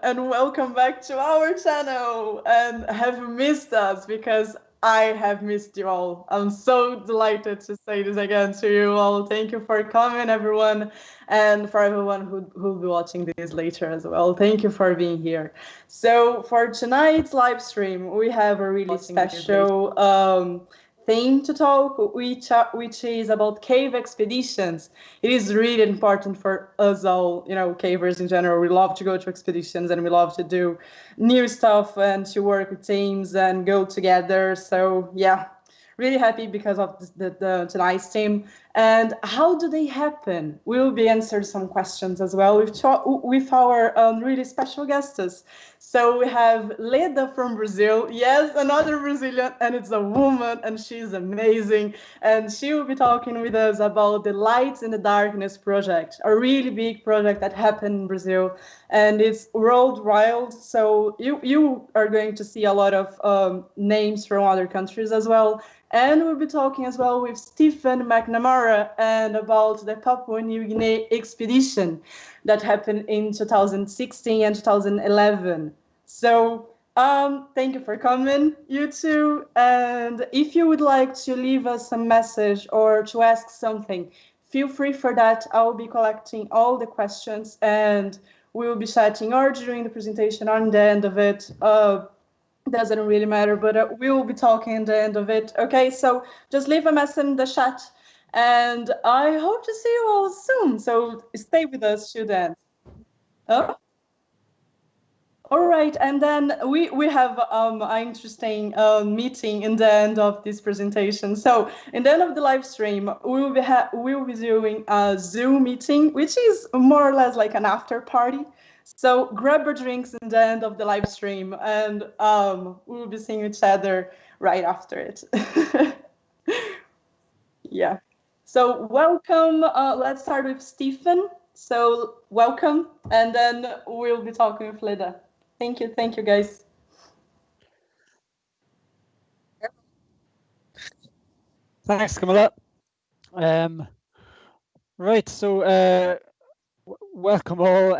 and welcome back to our channel. And have you missed us? Because I have missed you all. I'm so delighted to say this again to you all. Thank you for coming, everyone, and for everyone who'll be watching this later as well. Thank you for being here. So for tonight's live stream, we have a really special theme to talk, which is about cave expeditions. It is really important for us all, cavers in general. We love to go to expeditions and we love to do new stuff and to work with teams and go together. So yeah, really happy because of the tonight's team. And how do they happen? We'll be answering some questions as well with our really special guests. So we have Leda from Brazil. Yes, another Brazilian, and it's a woman, and she's amazing. And she will be talking with us about the Lights in the Darkness project, a really big project that happened in Brazil, and it's worldwide. So you are going to see a lot of names from other countries as well. And we'll be talking as well with Stephen Macnamara and about the Papua New Guinea expedition that happened in 2016 and 2011. So thank you for coming, you two. And if you would like to leave us a message or to ask something, feel free for that. I'll be collecting all the questions and we'll be chatting or during the presentation or at the end of it. Doesn't really matter, but we will be talking at the end of it. Okay, so just leave a message in the chat, and I hope to see you all soon. So stay with us till then. Oh? All right, and then we have an interesting meeting in the end of this presentation. So in the end of the live stream, we will be doing a Zoom meeting, which is more or less like an after party. So grab your drinks in the end of the live stream, and we will be seeing each other right after it. Yeah. So welcome. Let's start with Stephen. So welcome, and then we'll be talking with Leda. Thank you, guys. Thanks, Camilla. Right, so welcome all.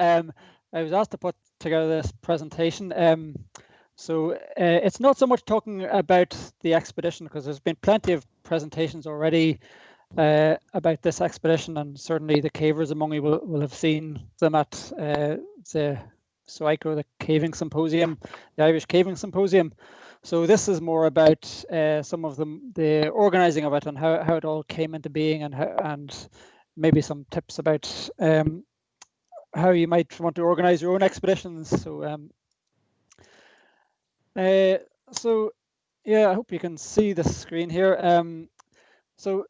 I was asked to put together this presentation. So it's not so much talking about the expedition, because there's been plenty of presentations already about this expedition, and certainly the cavers among you will have seen them at the SOICO, the Caving Symposium, the Irish Caving Symposium. So this is more about some of the organising of it and how it all came into being, and maybe some tips about how you might want to organise your own expeditions. So yeah, I hope you can see the screen here. So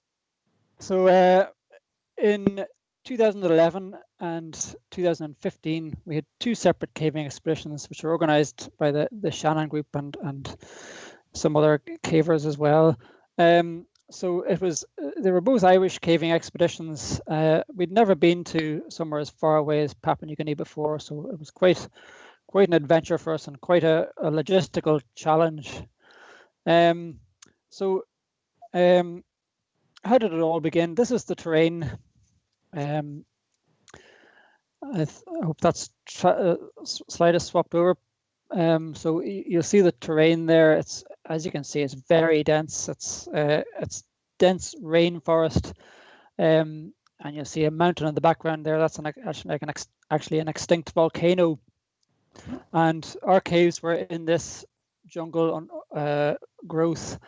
in 2011 and 2015, we had two separate caving expeditions, which were organised by the Shannon Group and some other cavers as well. So they were both Irish caving expeditions. We'd never been to somewhere as far away as Papua New Guinea before, so it was quite an adventure for us and quite a logistical challenge. How did it all begin? This is the terrain. I hope that slide is swapped over. So you'll see the terrain there. It's, as you can see, it's very dense. It's dense rainforest, and you'll see a mountain in the background there. That's actually an extinct volcano. And our caves were in this jungle growth.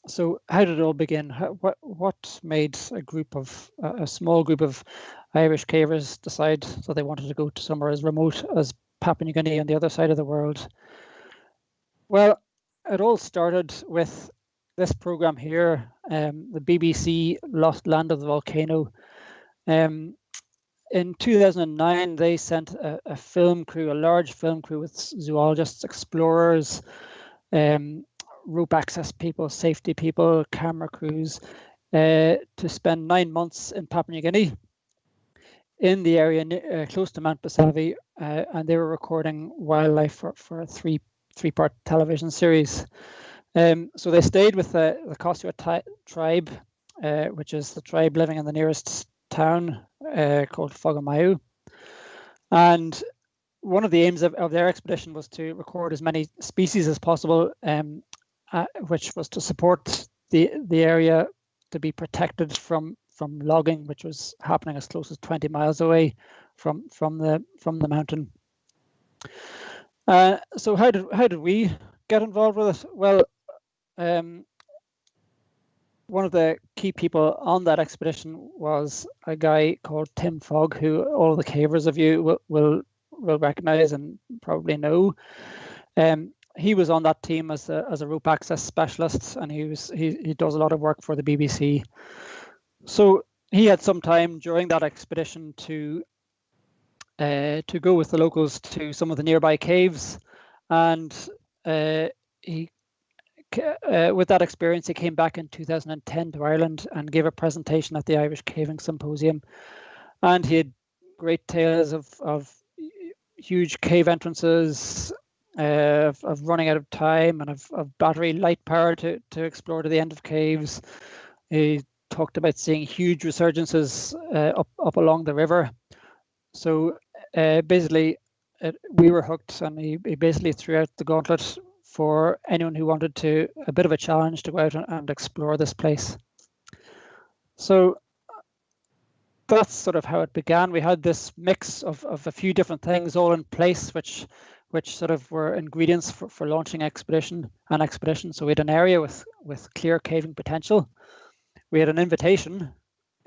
So how did it all begin? What made a small group of Irish cavers decide that they wanted to go to somewhere as remote as Papua New Guinea on the other side of the world? Well, it all started with this program here, the BBC Lost Land of the Volcano. In 2009, they sent a film crew, a large film crew with zoologists, explorers, rope access people, safety people, camera crews, to spend 9 months in Papua New Guinea, in the area close to Mount Basavi, and they were recording wildlife for a three-part television series. So they stayed with the Kosua tribe, which is the tribe living in the nearest town called Fogamayu, and one of the aims of their expedition was to record as many species as possible, which was to support the area to be protected from logging, which was happening as close as 20 miles away from the mountain. So how did we get involved with it? Well, one of the key people on that expedition was a guy called Tim Fogg, who all the cavers of you will recognize and probably know. He was on that team as a rope access specialist, and he does a lot of work for the BBC. So he had some time during that expedition to go with the locals to some of the nearby caves, and with that experience, he came back in 2010 to Ireland and gave a presentation at the Irish Caving Symposium, and he had great tales of huge cave entrances, of running out of time, and of battery light power to explore to the end of caves. He talked about seeing huge resurgences up along the river. So basically, we were hooked, and he basically threw out the gauntlet for anyone who wanted a bit of a challenge to go out and explore this place. So that's sort of how it began. We had this mix of a few different things all in place, which sort of were ingredients for launching an expedition. So we had an area with clear caving potential. We had an invitation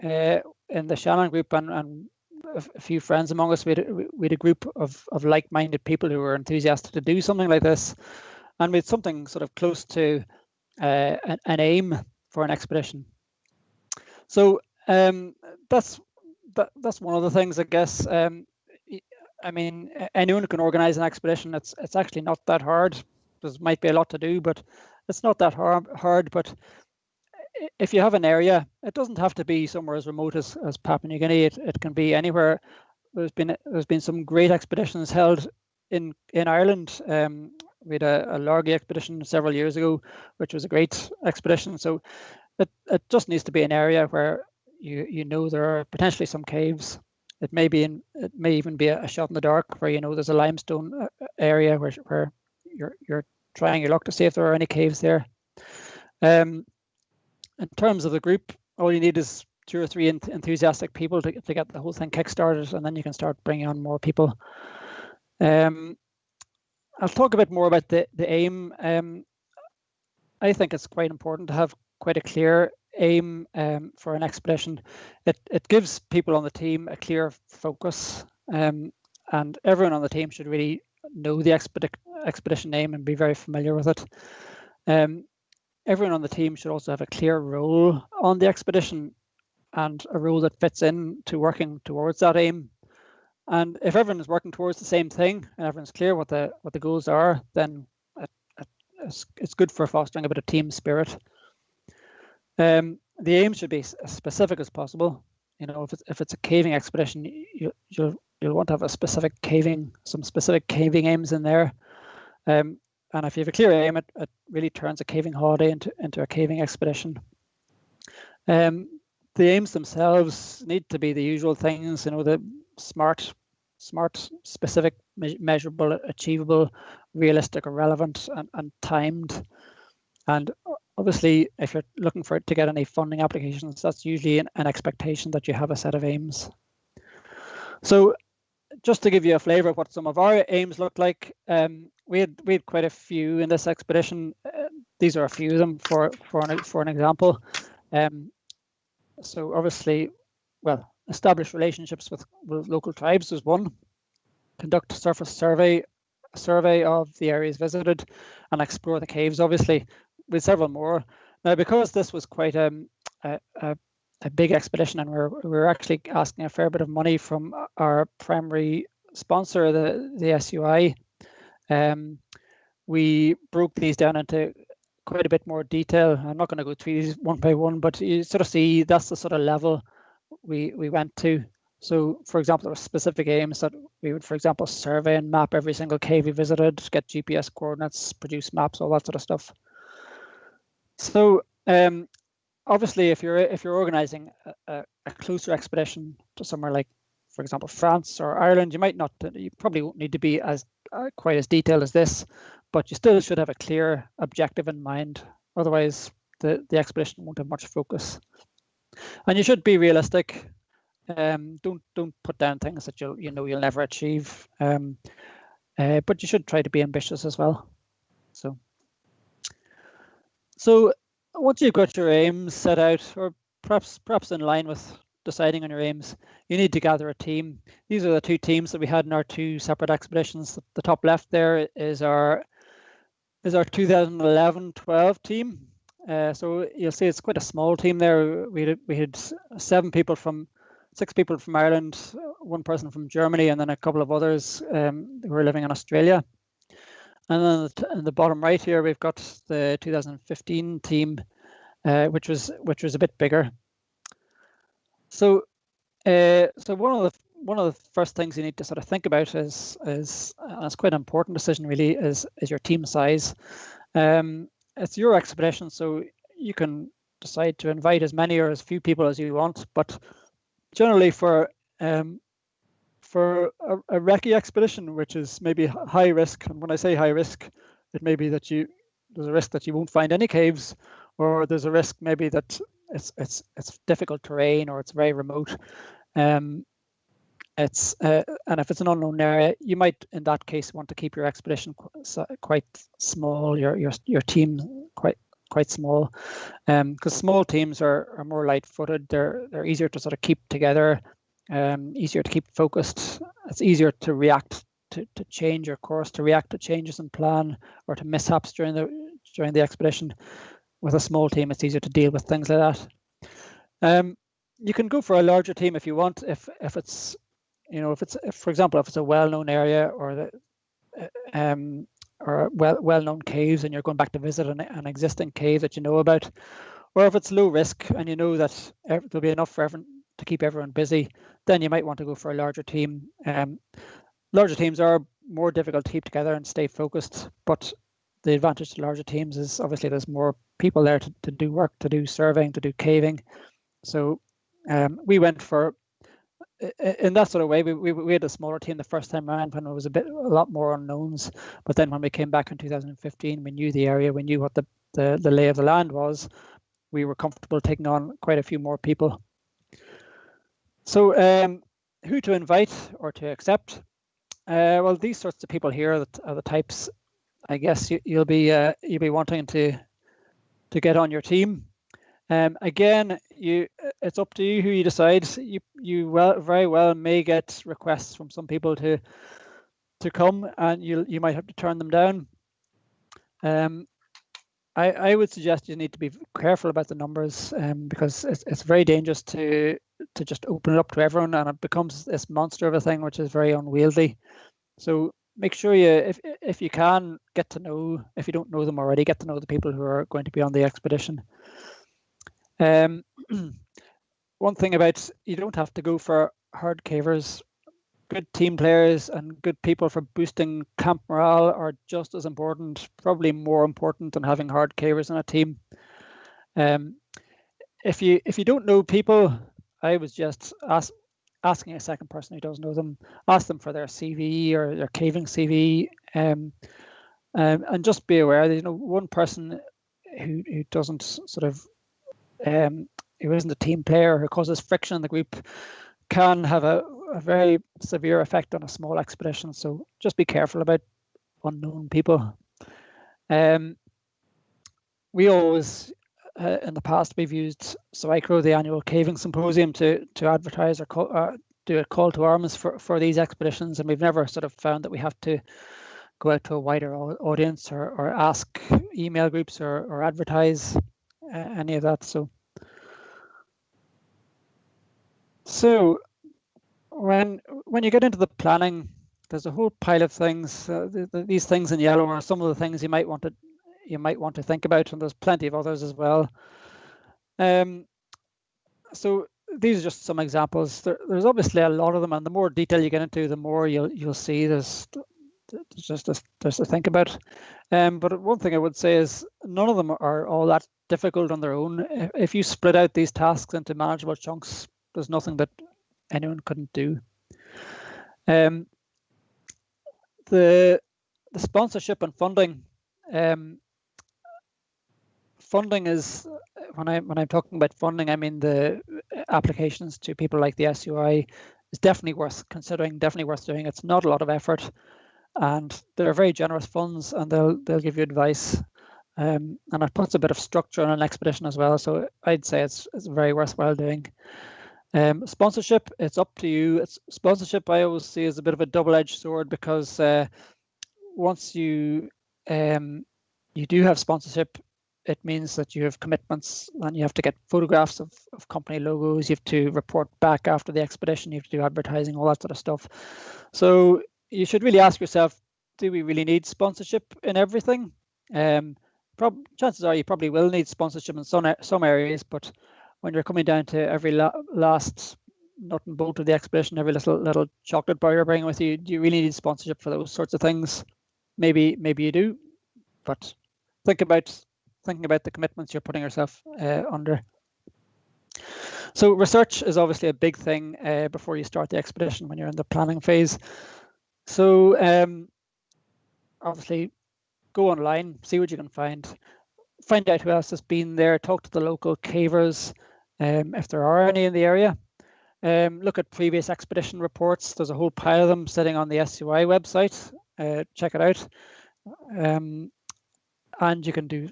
in the Shannon group, and a few friends among us. We had a group of like-minded people who were enthusiastic to do something like this, and we had something sort of close to an aim for an expedition. So that's one of the things, I guess. I mean, anyone can organize an expedition. It's actually not that hard. There might be a lot to do, but it's not that hard. But if you have an area, it doesn't have to be somewhere as remote as Papua New Guinea. It can be anywhere. There's been some great expeditions held in Ireland. We had a Largy expedition several years ago, which was a great expedition. So it just needs to be an area where you know there are potentially some caves. It may even be a shot in the dark where there's a limestone area where you're trying your luck to see if there are any caves there. In terms of the group, all you need is 2 or 3 enthusiastic people to get the whole thing kickstarted, and then you can start bringing on more people. I'll talk a bit more about the aim. I think it's quite important to have quite a clear aim for an expedition. It gives people on the team a clear focus, and everyone on the team should really know the expedition aim and be very familiar with it. Everyone on the team should also have a clear role on the expedition and a role that fits in to working towards that aim. And if everyone is working towards the same thing and everyone's clear what the goals are, then it's good for fostering a bit of team spirit. The aim should be as specific as possible. If it's a caving expedition, you'll want to have some specific caving aims in there. And if you have a clear aim, it really turns a caving holiday into a caving expedition. The aims themselves need to be the usual things, the smart, specific, measurable, achievable, realistic or relevant, and timed. And obviously, if you're looking to get any funding applications, that's usually an expectation that you have a set of aims. So just to give you a flavor of what some of our aims look like, we had quite a few in this expedition. These are a few of them for an example. So obviously, establish relationships with local tribes is one. Conduct a surface survey of the areas visited, and explore the caves, obviously, with several more. Now, because this was quite a big expedition, and we're actually asking a fair bit of money from our primary sponsor, the SUI, we broke these down into quite a bit more detail. I'm not going to go through these one by one, but you sort of see that's the sort of level we went to. So, for example, there were specific aims that we would, for example, survey and map every single cave we visited, get GPS coordinates, produce maps, all that sort of stuff. So, obviously, if you're organizing a closer expedition to somewhere like for example, France or Ireland, you probably won't need to be as quite as detailed as this, but you still should have a clear objective in mind. Otherwise, the expedition won't have much focus. And you should be realistic. Don't put down things that you'll never achieve. But you should try to be ambitious as well. So once you've got your aims set out, or perhaps in line with deciding on your aims, you need to gather a team. These are the two teams that we had in our two separate expeditions. The top left there is our 2011-12 team. So you'll see it's quite a small team there. We had 6 people from Ireland, 1 person from Germany, and then a couple of others who were living in Australia. And then in the bottom right here, we've got the 2015 team, which was a bit bigger. So one of the first things you need to sort of think about is and it's quite an important decision really, is your team size. It's your expedition, so you can decide to invite as many or as few people as you want, but generally for a recce expedition, which is maybe high risk, and when I say high risk, it may be that there's a risk that you won't find any caves, or there's a risk maybe that it's difficult terrain or it's very remote. And if it's an unknown area, you might in that case want to keep your expedition quite small, your team quite small, because small teams are more light-footed. They're easier to sort of keep together, easier to keep focused. It's easier to react to change your course, to react to changes in plan or to mishaps during the expedition. With a small team, it's easier to deal with things like that. You can go for a larger team if you want, if it's for example, if it's a well-known area or well-known caves and you're going back to visit an existing cave that you know about, or if it's low risk and you know that there'll be enough for everyone to keep everyone busy, then you might want to go for a larger team. Larger teams are more difficult to keep together and stay focused, but the advantage to larger teams is obviously there's more people there to do work, to do surveying, to do caving. So we went for, in that sort of way, we had a smaller team the first time around when there was a lot more unknowns. But then when we came back in 2015, we knew the area, we knew what the lay of the land was. We were comfortable taking on quite a few more people. So who to invite or to accept? Well, these sorts of people here are the types, I guess, you'll be wanting to get on your team. Again, it's up to you who you decide. You very well may get requests from some people to come, and you might have to turn them down. I would suggest you need to be careful about the numbers, because it's very dangerous to just open it up to everyone, and it becomes this monster of a thing which is very unwieldy. So make sure you, if you can, get to know, if you don't know them already, get to know the people who are going to be on the expedition. One thing about, you don't have to go for hard cavers. Good team players and good people for boosting camp morale are just as important, probably more important than having hard cavers in a team. If you don't know people, I was just asking a second person who doesn't know them, ask them for their CV or their caving CV, and just be aware that one person who doesn't sort of who isn't a team player, who causes friction in the group, can have a very severe effect on a small expedition. So just be careful about unknown people. We always, in the past, we've used SOICRO, the annual caving symposium, to advertise or do a call to arms for these expeditions, and we've never sort of found that we have to go out to a wider audience or ask email groups or advertise any of that. So when you get into the planning, there's a whole pile of things. These things in yellow are some of the things you might want to think about, and there's plenty of others as well. So these are just some examples. There's obviously a lot of them, and the more detail you get into, the more you'll see there's to think about. But one thing I would say is none of them are all that difficult on their own. If you split out these tasks into manageable chunks, there's nothing that anyone couldn't do. The sponsorship and funding. Funding is, when I'm talking about funding, I mean the applications to people like the SUI is definitely worth considering, definitely worth doing. It's not a lot of effort, and they're very generous funds, and they'll give you advice, and it puts a bit of structure on an expedition as well. So I'd say it's very worthwhile doing. Sponsorship, it's up to you. Sponsorship, I always see as a bit of a double-edged sword, because once you do have sponsorship, it means that you have commitments, and you have to get photographs of company logos. You have to report back after the expedition. You have to do advertising, all that sort of stuff. So you should really ask yourself, do we really need sponsorship in everything? Chances are you probably will need sponsorship in some areas, but when you're coming down to every last nut and bolt of the expedition, every little chocolate bar you're bringing with you, do you really need sponsorship for those sorts of things? Maybe you do, but think about the commitments you're putting yourself under. So research is obviously a big thing before you start the expedition, when you're in the planning phase. So obviously go online, see what you can find out who else has been there, talk to the local cavers, if there are any in the area. Look at previous expedition reports. There's a whole pile of them sitting on the SUI website. Check it out. And you can do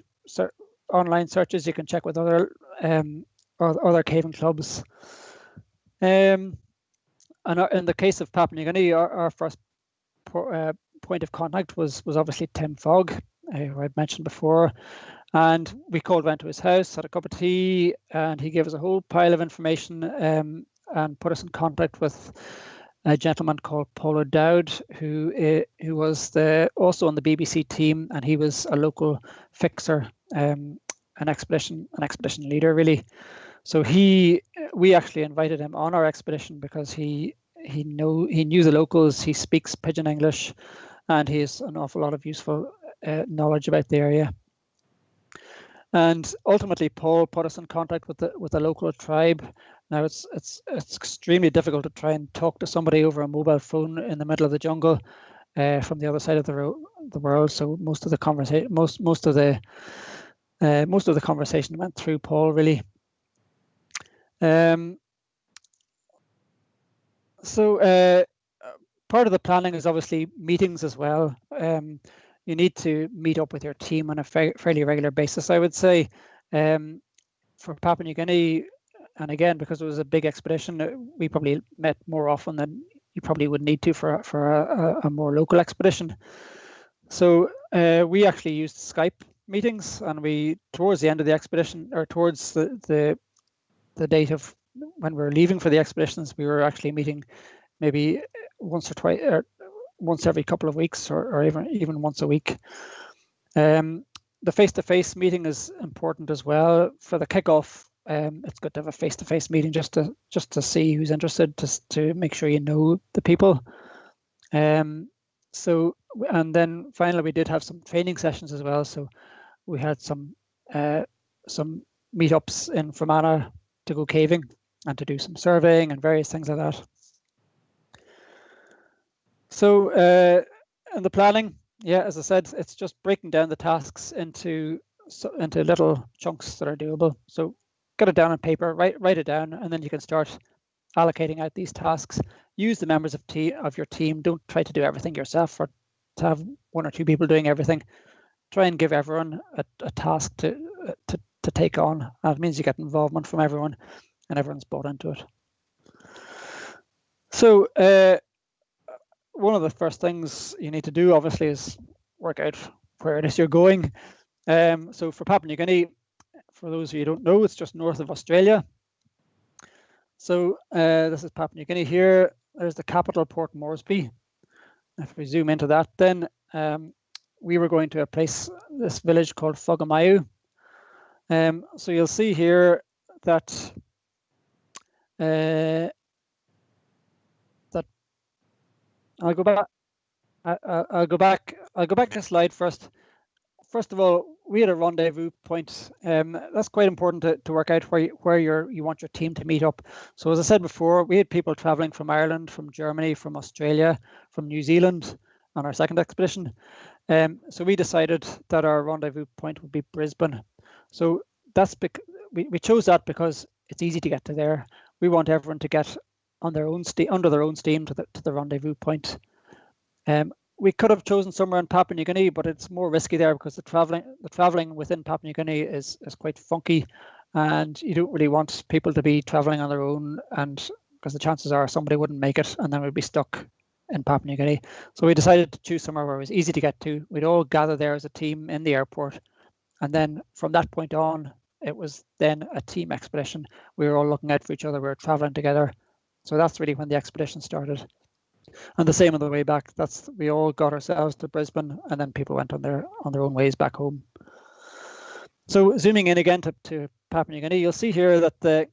online searches. You can check with other caving clubs. And in the case of Papua New Guinea, our first point of contact was obviously Tim Fogg, who I'd mentioned before. And we called round to his house, had a cup of tea, and he gave us a whole pile of information, and put us in contact with a gentleman called Paul O'Dowd, who was also on the BBC team, and he was a local fixer, an expedition leader, really. So we actually invited him on our expedition because he knew the locals. He speaks Pidgin English, and he has an awful lot of useful knowledge about the area. And ultimately, Paul put us in contact with the local tribe. Now it's extremely difficult to try and talk to somebody over a mobile phone in the middle of the jungle, from the other side of the world. So most of the conversation went through Paul, really. So part of the planning is obviously meetings as well. You need to meet up with your team on a fairly regular basis, I would say. For Papua New Guinea, and again, because it was a big expedition, we probably met more often than you probably would need to for a more local expedition. So we actually used Skype meetings, and we, towards the end of the expedition, or towards the date of when we were leaving for the expeditions, we were actually meeting maybe once or twice, or once every couple of weeks, or even once a week. The face-to-face meeting is important as well. For the kickoff, it's good to have a face-to-face meeting just to see who's interested, to make sure you know the people. So, and then finally we did have some training sessions as well. So we had some meetups in Fermanagh to go caving and to do some surveying and various things like that. So in the planning, yeah, as I said, it's just breaking down the tasks into little chunks that are doable. So get it down on paper, write it down, and then you can start allocating out these tasks. Use the members of your team. Don't try to do everything yourself, or to have one or two people doing everything. Try and give everyone a task to take on. That means you get involvement from everyone, and everyone's bought into it. So one of the first things you need to do, obviously, is work out where it is you're going. So for Papua New Guinea, for those of you who don't know, it's just north of Australia. So this is Papua New Guinea here. There's the capital, Port Moresby. If we zoom into that, then we were going to this village called Whagamayu. So you'll see here that I'll go back a slide first. first of all, we had a rendezvous point. That's quite important to work out where you want your team to meet up. So as I said before, we had people traveling from Ireland, from Germany, from Australia, from New Zealand on our second expedition. So we decided that our rendezvous point would be Brisbane. So we chose that because it's easy to get to there. We want everyone to get on their own under their own steam to the rendezvous point. We could have chosen somewhere in Papua New Guinea, but it's more risky there because the traveling within Papua New Guinea is quite funky, and you don't really want people to be traveling on their own, and because the chances are somebody wouldn't make it and then we'd be stuck in Papua New Guinea. So we decided to choose somewhere where it was easy to get to. We'd all gather there as a team in the airport, and then from that point on, it was then a team expedition. We were all looking out for each other. We were traveling together. So that's really when the expedition started. And the same on the way back. We all got ourselves to Brisbane, and then people went on their own ways back home. So zooming in again to Papua New Guinea, you'll see here that there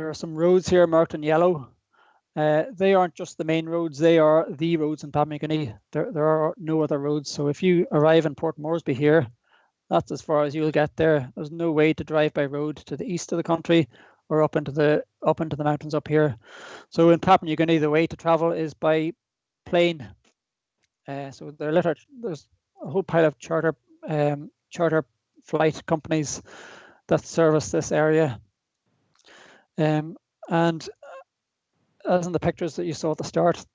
are some roads here marked in yellow. They aren't just the main roads; they are the roads in Papua New Guinea. There are no other roads. So if you arrive in Port Moresby here, that's as far as you'll get there. There's no way to drive by road to the east of the country or up into the mountains up here. So in Papua New Guinea, the way to travel is by plane. So there's a whole pile of charter flight companies that service this area. And as in the pictures that you saw at the start,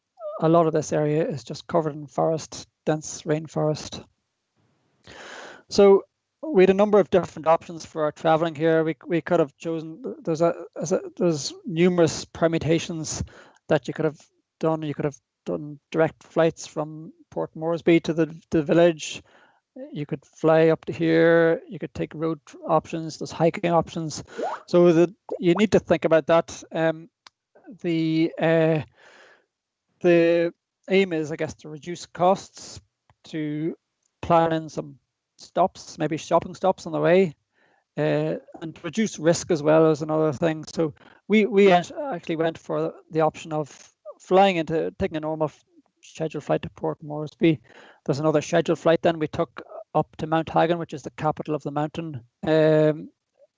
a lot of this area is just covered in forest, dense rainforest. So we had a number of different options for our traveling here. We could have chosen, there's numerous permutations that you could have done. You could have done direct flights from Port Moresby to the village. You could fly up to here. You could take road options. There's hiking options. So you need to think about that. The aim is, I guess, to reduce costs, to plan in some stops, maybe shopping stops on the way, and reduce risk as well as another thing. So we actually went for the option of taking a normal scheduled flight to Port Moresby. There's another scheduled flight then we took up to Mount Hagen, which is the capital of the mountain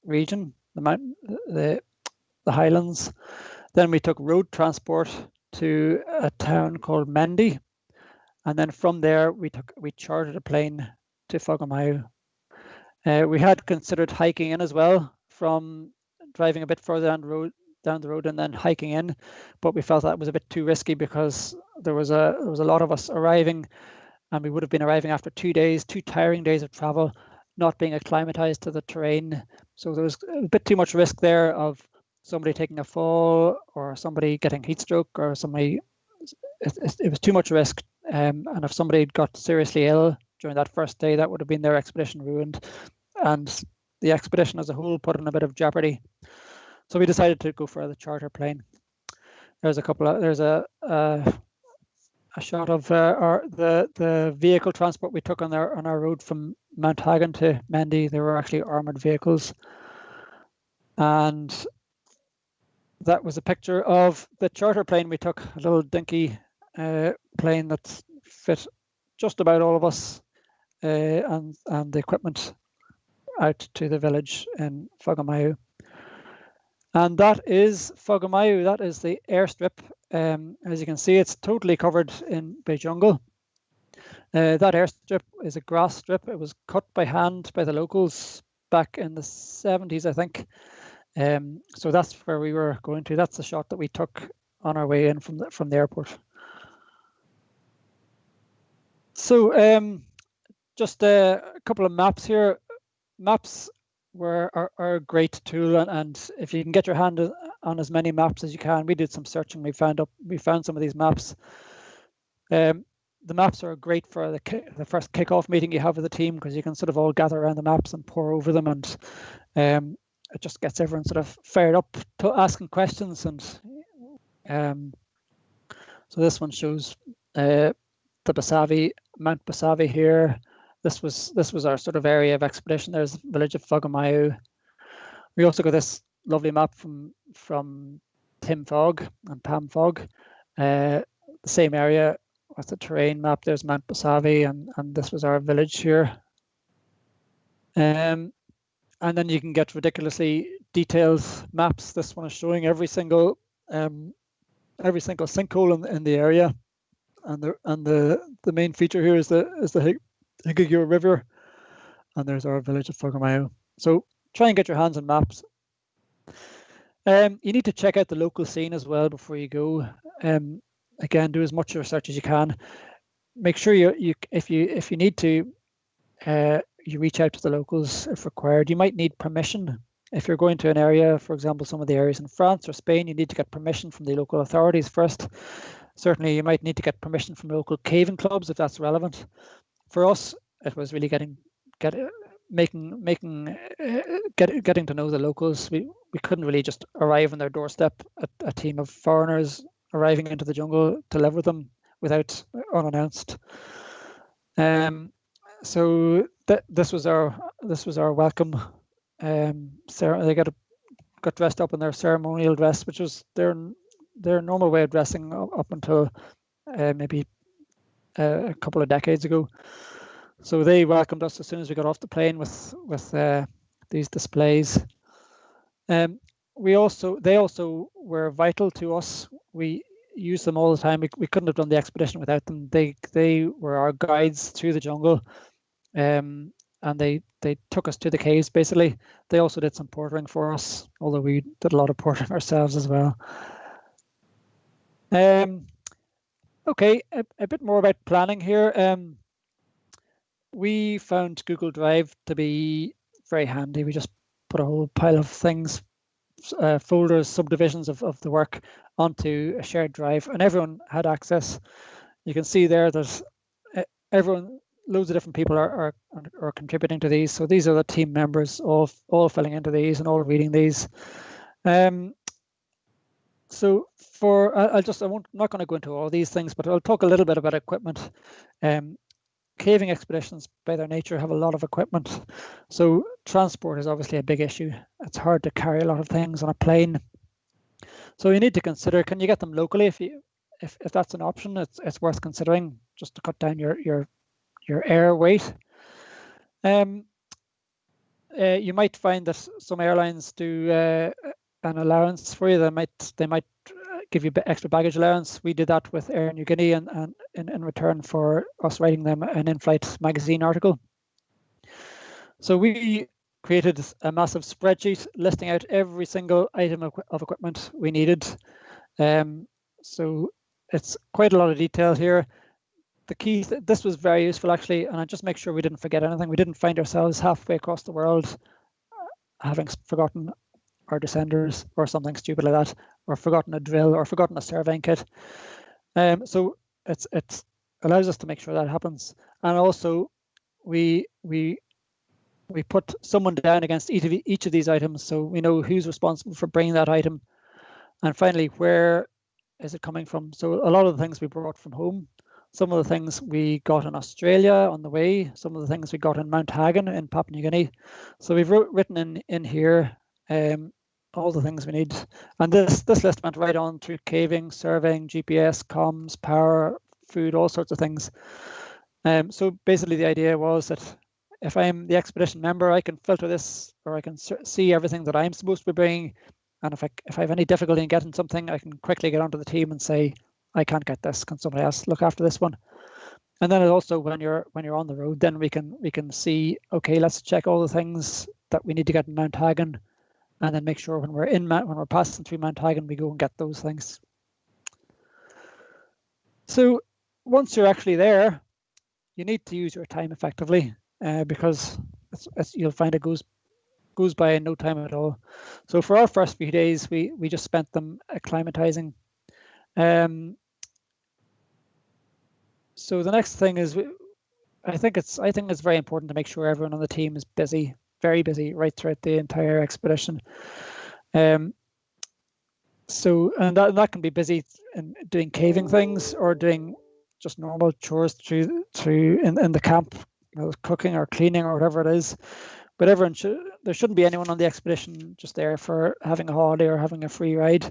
region, the highlands. Then we took road transport to a town called Mendi, and then from there we chartered a plane to Whakamahu. We had considered hiking in as well, from driving a bit further down the road and then hiking in, but we felt that was a bit too risky because there was a lot of us arriving, and we would have been arriving after 2 tiring days of travel, not being acclimatized to the terrain. So there was a bit too much risk there of somebody taking a fall or somebody getting heat stroke or somebody. It was too much risk, and if somebody got seriously ill during that first day, that would have been their expedition ruined, and the expedition as a whole put in a bit of jeopardy. So we decided to go for the charter plane. There's a shot of the vehicle transport we took on our road from Mount Hagen to Mendi. They were actually armored vehicles, and that was a picture of the charter plane we took, a little dinky plane that fit just about all of us, and the equipment out to the village in Whakamahu. And that is Whakamahu. That is the airstrip. As you can see, it's totally covered by jungle. That airstrip is a grass strip. It was cut by hand by the locals back in the 70s, I think. So that's where we were going to. That's the shot that we took on our way in from the airport. So just a couple of maps here. Maps are a great tool, and if you can get your hand on as many maps as you can, we did some searching. We found some of these maps. The maps are great for the first kickoff meeting you have with the team, because you can sort of all gather around the maps and pore over them, and it just gets everyone sort of fired up to asking questions. And so this one shows the Mount Basavi here. This was our sort of area of expedition. There's the village of Whakamahu. We also got this lovely map from Tim Fogg and Pam Fogg. The same area That's the terrain map. There's Mount Basavi, and this was our village here. And then you can get ridiculously detailed maps. This one is showing every single sinkhole in the area, and the main feature here is the Higgigur River, and there's our village of Fogamayo. So try and get your hands on maps. You need to check out the local scene as well before you go. Again, do as much research as you can. Make sure if you need to, you reach out to the locals if required. You might need permission if you're going to an area. For example, some of the areas in France or Spain, you need to get permission from the local authorities first. Certainly, you might need to get permission from local caving clubs if that's relevant. For us, it was really getting to know the locals. We couldn't really just arrive on their doorstep, a team of foreigners arriving into the jungle to live with them without unannounced. So this was our welcome. They got dressed up in their ceremonial dress, which was their normal way of dressing up until maybe a couple of decades ago. So they welcomed us as soon as we got off the plane with these displays. They also were vital to us. We used them all the time. We couldn't have done the expedition without them. They were our guides through the jungle, and they took us to the caves. Basically, they also did some portering for us, although we did a lot of portering ourselves as well. Okay, a bit more about planning here. We found Google Drive to be very handy. We just put a whole pile of things, folders, subdivisions of the work onto a shared drive, and everyone had access. You can see there that loads of different people are contributing to these. So these are the team members all filling into these and all reading these. So I'm not going to go into all these things, but I'll talk a little bit about equipment. Caving expeditions, by their nature, have a lot of equipment. So transport is obviously a big issue. It's hard to carry a lot of things on a plane. So you need to consider, can you get them locally? If that's an option, it's worth considering, just to cut down your air weight. You might find that some airlines do an allowance for you. They might give you extra baggage allowance. We did that with Air Niugini, and in return for us writing them an in-flight magazine article. So we created a massive spreadsheet listing out every single item of equipment we needed. So it's quite a lot of detail here. The key, this was very useful actually, and I just make sure we didn't forget anything. We didn't find ourselves halfway across the world having forgotten our descenders or something stupid like that, or forgotten a drill, or forgotten a surveying kit. So it allows us to make sure that happens. And also we put someone down against each of these items, so we know who's responsible for bringing that item. And finally, where is it coming from? So a lot of the things we brought from home, some of the things we got in Australia on the way, some of the things we got in Mount Hagen in Papua New Guinea. So we've written in here all the things we need. And this list went right on through caving, surveying, GPS, comms, power, food, all sorts of things. So basically the idea was that if I'm the expedition member, I can filter this, or I can see everything that I'm supposed to be bringing. And if I have any difficulty in getting something, I can quickly get onto the team and say, I can't get this. Can somebody else look after this one? And then also when you're on the road, then we can see, okay, let's check all the things that we need to get in Mount Hagen, and then make sure when we're passing through Mount Hagen, we go and get those things. So once you're actually there, you need to use your time effectively, because you'll find it goes by in no time at all. So for our first few days, we just spent them acclimatizing. So the next thing is, I think it's very important to make sure everyone on the team is busy, very busy, right throughout the entire expedition. So, and that can be busy in doing caving things, or doing just normal chores through in the camp, cooking or cleaning or whatever it is. But there shouldn't be anyone on the expedition just there for having a holiday or having a free ride.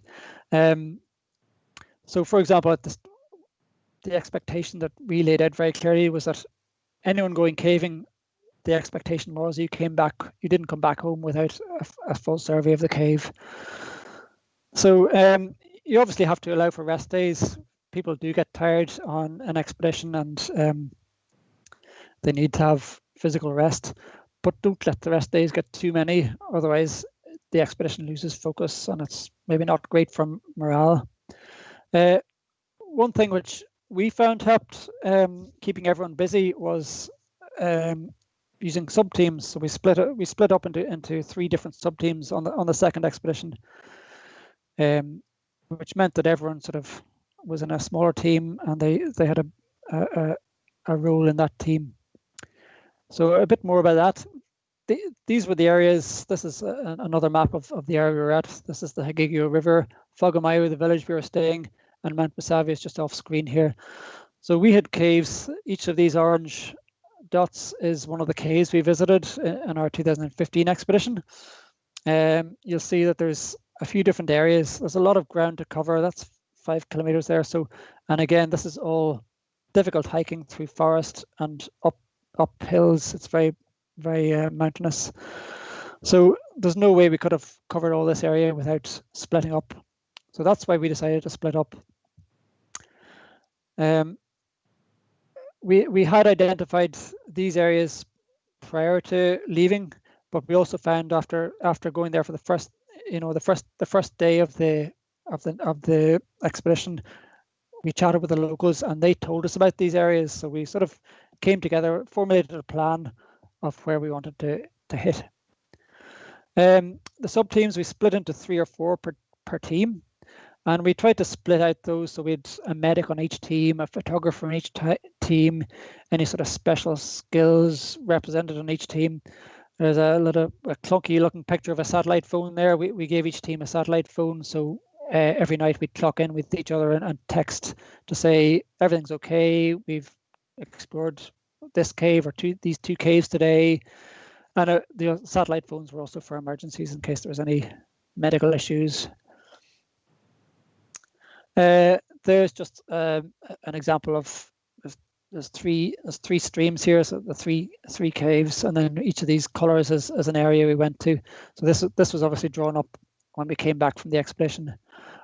So for example, the expectation that we laid out very clearly was that anyone going caving, the expectation was you didn't come back home without a full survey of the cave. So you obviously have to allow for rest days. People do get tired on an expedition, and they need to have physical rest, but don't let the rest days get too many, otherwise the expedition loses focus and it's maybe not great for morale. One thing which we found helped keeping everyone busy was using sub-teams. So we split up into 3 different sub-teams on the second expedition, which meant that everyone sort of was in a smaller team and they had a role in that team. So a bit more about that. These were the areas. This is another map of the area we were at. This is the Hagigio River, Fogamayo, the village we were staying, and Mount Masavi is just off screen here. So we had caves. Each of these orange dots is one of the caves we visited in our 2015 expedition. You'll see that there's a few different areas. There's a lot of ground to cover. That's 5 kilometers there. So, and again, this is all difficult hiking through forest and up hills. It's very, very mountainous. So there's no way we could have covered all this area without splitting up. So that's why we decided to split up. We had identified these areas prior to leaving, but we also found after going there for the first day of the expedition, we chatted with the locals and they told us about these areas. So we sort of came together, formulated a plan of where we wanted to hit. The sub teams we split into 3 or 4 per team, and we tried to split out those. So we had a medic on each team, a photographer on each team, any sort of special skills represented on each team. There's a clunky looking picture of a satellite phone there. We gave each team a satellite phone, so every night we'd clock in with each other and text to say everything's okay, we've explored this cave or these 2 caves today. And the satellite phones were also for emergencies in case there was any medical issues. There's just an example of there's three streams here, so the three caves, and then each of these colors is an area we went to. So this was obviously drawn up when we came back from the expedition.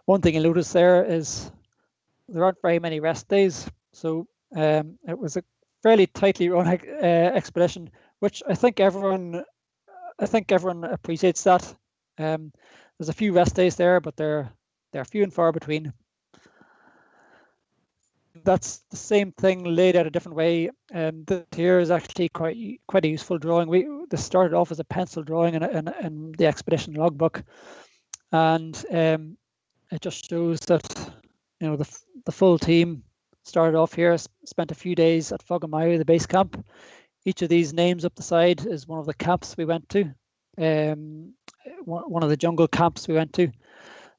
One thing you notice there is there aren't very many rest days, so it was a fairly tightly run expedition, which I think everyone appreciates that. There's a few rest days there, but they're few and far between. That's the same thing laid out a different way. This here is actually quite a useful drawing. This started off as a pencil drawing in the expedition logbook, and it just shows that the full team started off here, spent a few days at Fogamayo, the base camp. Each of these names up the side is one of the camps we went to, one of the jungle camps we went to.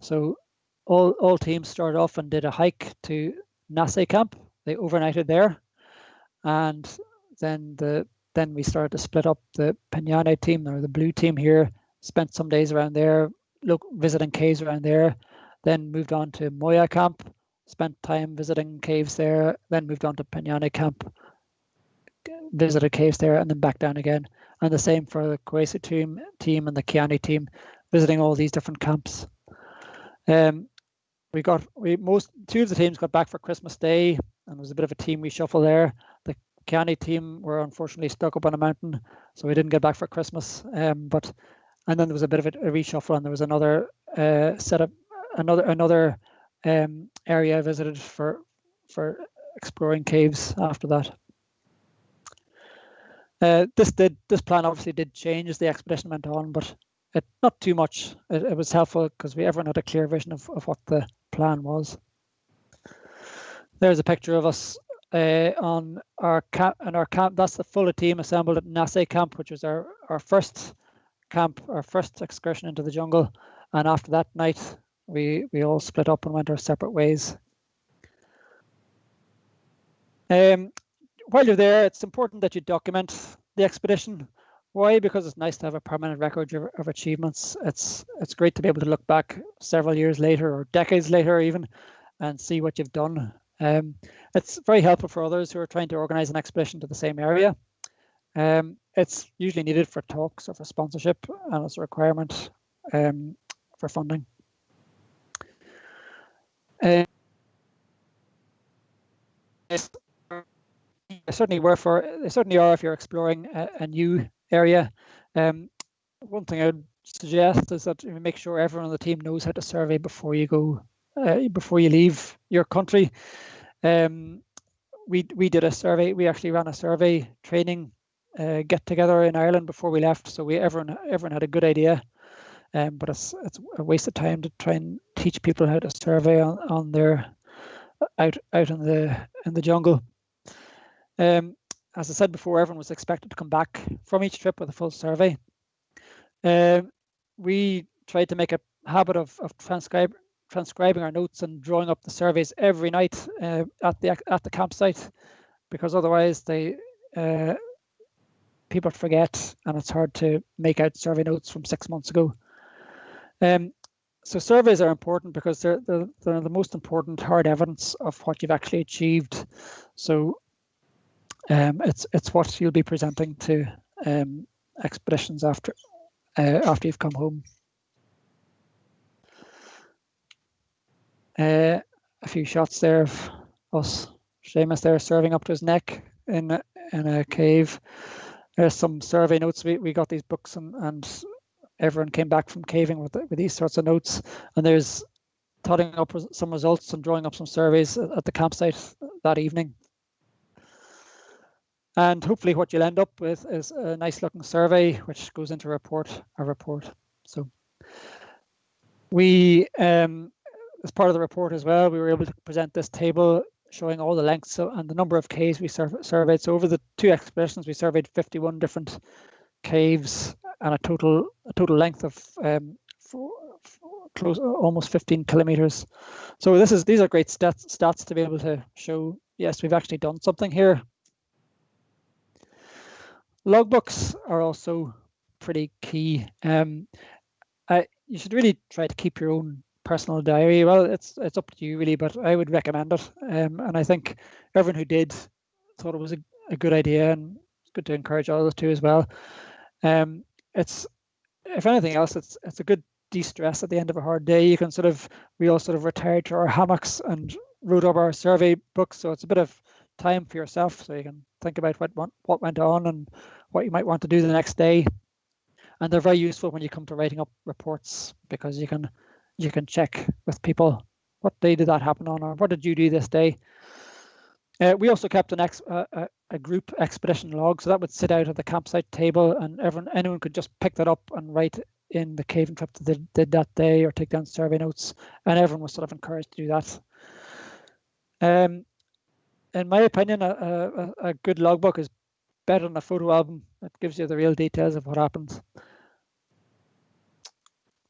So all teams started off and did a hike to Nase camp. They overnighted there, and then we started to split up. The Peñane team, or the blue team here, spent some days around there, visiting caves around there, then moved on to Moya camp, spent time visiting caves there, then moved on to Peñane camp, visited caves there, and then back down again. And the same for the Kwesi team and the Kiani team, visiting all these different camps. Two of the teams got back for Christmas Day, and there was a bit of a team reshuffle there. The Kiani team were unfortunately stuck up on a mountain, so we didn't get back for Christmas. And then there was a bit of a reshuffle, and there was another another area visited for exploring caves after that. This plan obviously did change as the expedition went on, but not too much. It was helpful because everyone had a clear vision of what the plan was. There's a picture of us on our camp. That's the full team assembled at Nase camp, which was our first camp, our first excursion into the jungle. And after that night, we all split up and went our separate ways. While you're there, it's important that you document the expedition. Why? Because it's nice to have a permanent record of achievements. It's great to be able to look back several years later or decades later even and see what you've done. It's very helpful for others who are trying to organize an expedition to the same area. It's usually needed for talks or for sponsorship, and it's a requirement for funding. They certainly are if you're exploring a new area. One thing I would suggest is that you make sure everyone on the team knows how to survey before you go, before you leave your country. We did a survey. We actually ran a survey training get together in Ireland before we left, so everyone had a good idea. But it's a waste of time to try and teach people how to survey on their out in the jungle. As I said before, everyone was expected to come back from each trip with a full survey. We tried to make a habit of transcribing our notes and drawing up the surveys every night at the campsite, because otherwise people forget, and it's hard to make out survey notes from 6 months ago. So surveys are important because they're the most important hard evidence of what you've actually achieved. So it's what you'll be presenting to expeditions after you've come home. A few shots there of us, Seamus there serving up to his neck in a cave. There's some survey notes. We got these books and everyone came back from caving with these sorts of notes. And there's totting up some results and drawing up some surveys at the campsite that evening. And hopefully what you'll end up with is a nice looking survey which goes into a report. So we, as part of the report as well, we were able to present this table showing all the lengths and the number of caves we surveyed. So over the 2 expeditions, we surveyed 51 different caves and a total length of almost 15 kilometers. So these are great stats to be able to show, yes, we've actually done something here. Logbooks are also pretty key. You should really try to keep your own personal diary. Well, it's up to you really, but I would recommend it. And I think everyone who did thought it was a good idea, and it's good to encourage others to as well. It's, if anything else, it's a good de-stress at the end of a hard day. You can we all retired to our hammocks and wrote up our survey books, so it's a bit of time for yourself, so you can think about what went on and what you might want to do the next day. And they're very useful when you come to writing up reports, because you can check with people, what day did that happen on, or what did you do this day. We also kept a group expedition log, so that would sit out at the campsite table, and anyone could just pick that up and write in the caving trip that they did that day, or take down survey notes, and everyone was encouraged to do that. In my opinion, a good logbook is better than a photo album. It gives you the real details of what happened.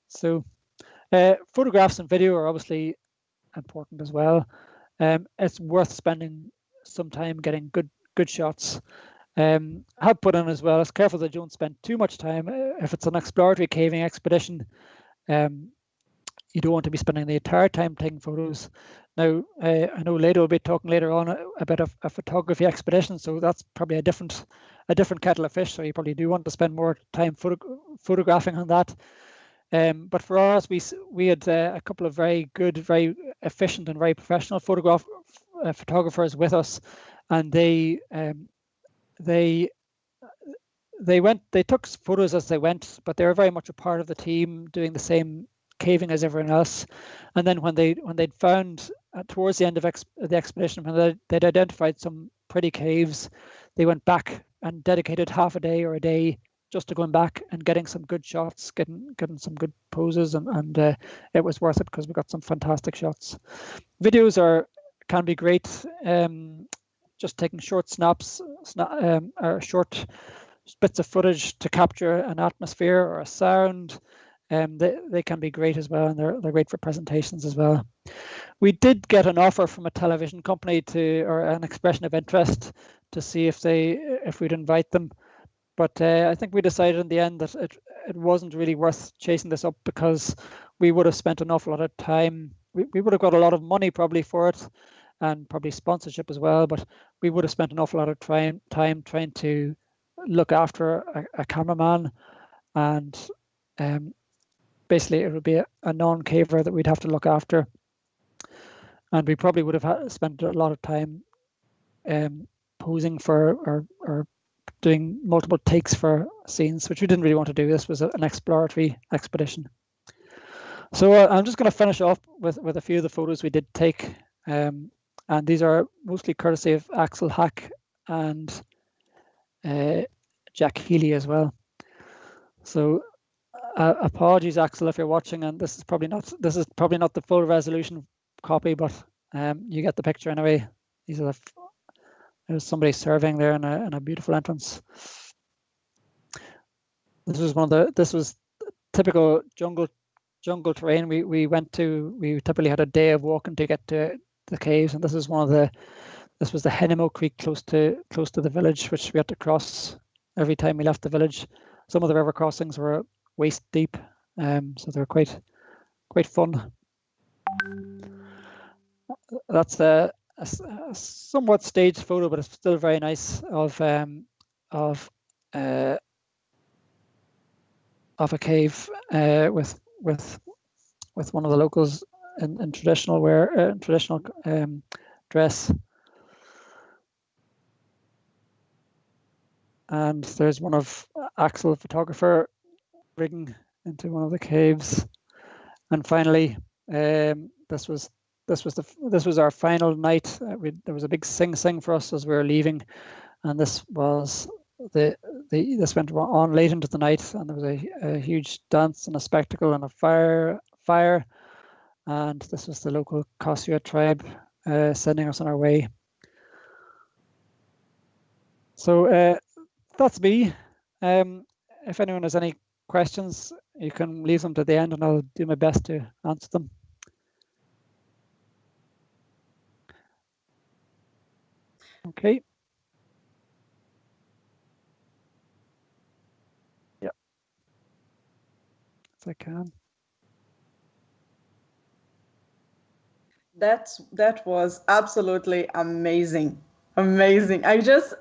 So photographs and video are obviously important as well. It's worth spending some time getting good shots. I have put in as well, it's careful that you don't spend too much time. If it's an exploratory caving expedition, you don't want to be spending the entire time taking photos. Now, I know Leda will be talking later on about a photography expedition, so that's probably a different kettle of fish. So you probably do want to spend more time photographing on that. But for us, we had a couple of very good, very efficient, and very professional photographers with us, and they took photos as they went, but they were very much a part of the team, doing the same caving as everyone else. And then when they'd found towards the end of the expedition, when they'd identified some pretty caves, they went back and dedicated half a day or a day just to going back and getting some good shots, getting some good poses, and it was worth it because we got some fantastic shots. Videos can be great. Just taking short snaps, or short bits of footage to capture an atmosphere or a sound. They can be great as well, and they're great for presentations as well. We did get an offer from a television company or an expression of interest to see if we'd invite them, but I think we decided in the end that it wasn't really worth chasing this up, because we would have spent an awful lot of time. We would have got a lot of money probably for it, and probably sponsorship as well. But we would have spent an awful lot of time trying to look after a cameraman, and basically it would be a non-caver that we'd have to look after, and we probably would have spent a lot of time posing for or doing multiple takes for scenes, which we didn't really want to do. This was an exploratory expedition. So I'm just going to finish off with a few of the photos we did take, and these are mostly courtesy of Axel Hack and Jack Healy as well. So apologies, Axel, if you're watching, and this is probably not the full resolution copy, but you get the picture anyway. These are there's somebody serving there in a beautiful entrance. This was typical jungle terrain. We typically had a day of walking to get to the caves, and this was the Henemo Creek close to the village, which we had to cross every time we left the village. Some of the river crossings were waist deep, so they were quite fun. That's a somewhat staged photo, but it's still very nice of a cave with one of the locals in traditional wear, traditional dress. And there's one of Axel, photographer, rigging into one of the caves. And finally, this was our final night. There was a big sing for us as we were leaving, and this was this went on late into the night, and there was a huge dance and a spectacle and a fire, and this was the local Kosua tribe sending us on our way. So that's me. If anyone has any questions, you can leave them to the end, and I'll do my best to answer them. Okay. Yeah. If I can. That was absolutely amazing. I just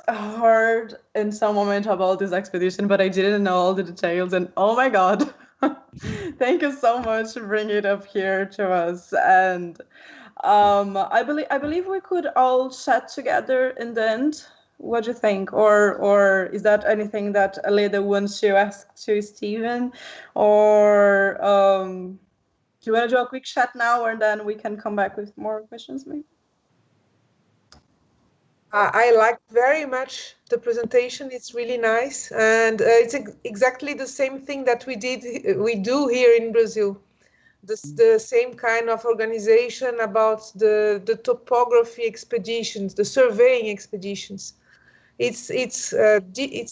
heard in some moment about this expedition, but I didn't know all the details, and oh my god. Thank you so much for bringing it up here to us. And I believe we could all chat together in the end. What do you think? Or is that anything that Leda wants to ask to Steven? Or do you want to do a quick chat now, and then we can come back with more questions, maybe? I liked very much the presentation. It's really nice, and it's exactly the same thing that we do here in Brazil. The same kind of organization about the topography expeditions, the surveying expeditions. It's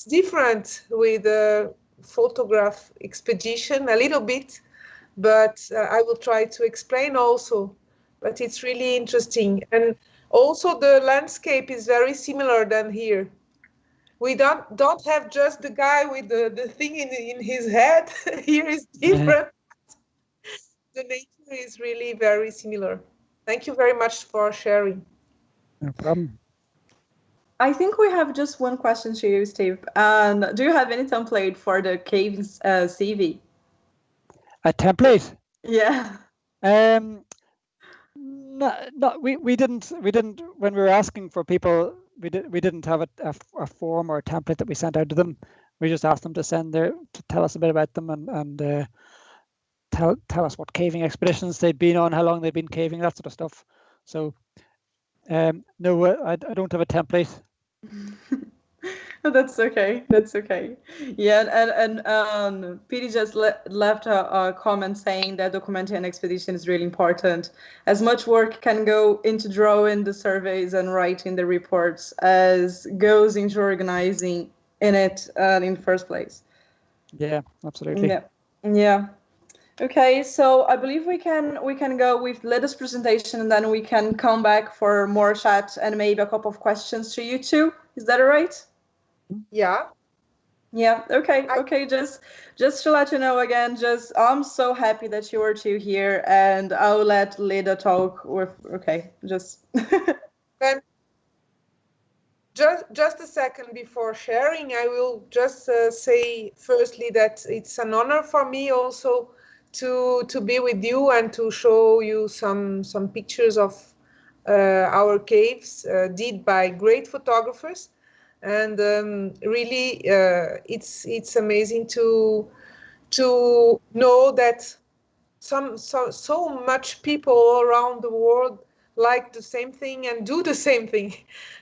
different with the photograph expedition a little bit, but I will try to explain also. But it's really interesting, and also the landscape is very similar than here. We don't have just the guy with the thing in his head. Here is different. The nature is really very similar. Thank you very much for sharing. No problem. I think we have just one question to you, Steve. And do you have any template for the caves CV? A template? Yeah. No, we didn't. When we were asking for people, we didn't have a form or a template that we sent out to them. We just asked them to tell us a bit about them and tell us what caving expeditions they'd been on, how long they'd been caving, that sort of stuff. So no, I don't have a template. That's okay. Yeah, and Pete just left a comment saying that documenting an expedition is really important. As much work can go into drawing the surveys and writing the reports as goes into organizing in it in the first place. Yeah, absolutely. Yeah. Okay, so I believe we can go with Leda's presentation, and then we can come back for more chat and maybe a couple of questions to you too. Is that all right? Yeah. Yeah, okay, just to let you know again, I'm so happy that you are two here, and I'll let Leda talk with, okay, just And just a second before sharing, I will just say firstly that it's an honor for me also to be with you and to show you some pictures of our caves did by great photographers. And really, it's amazing to know that so much people all around the world like the same thing and do the same thing,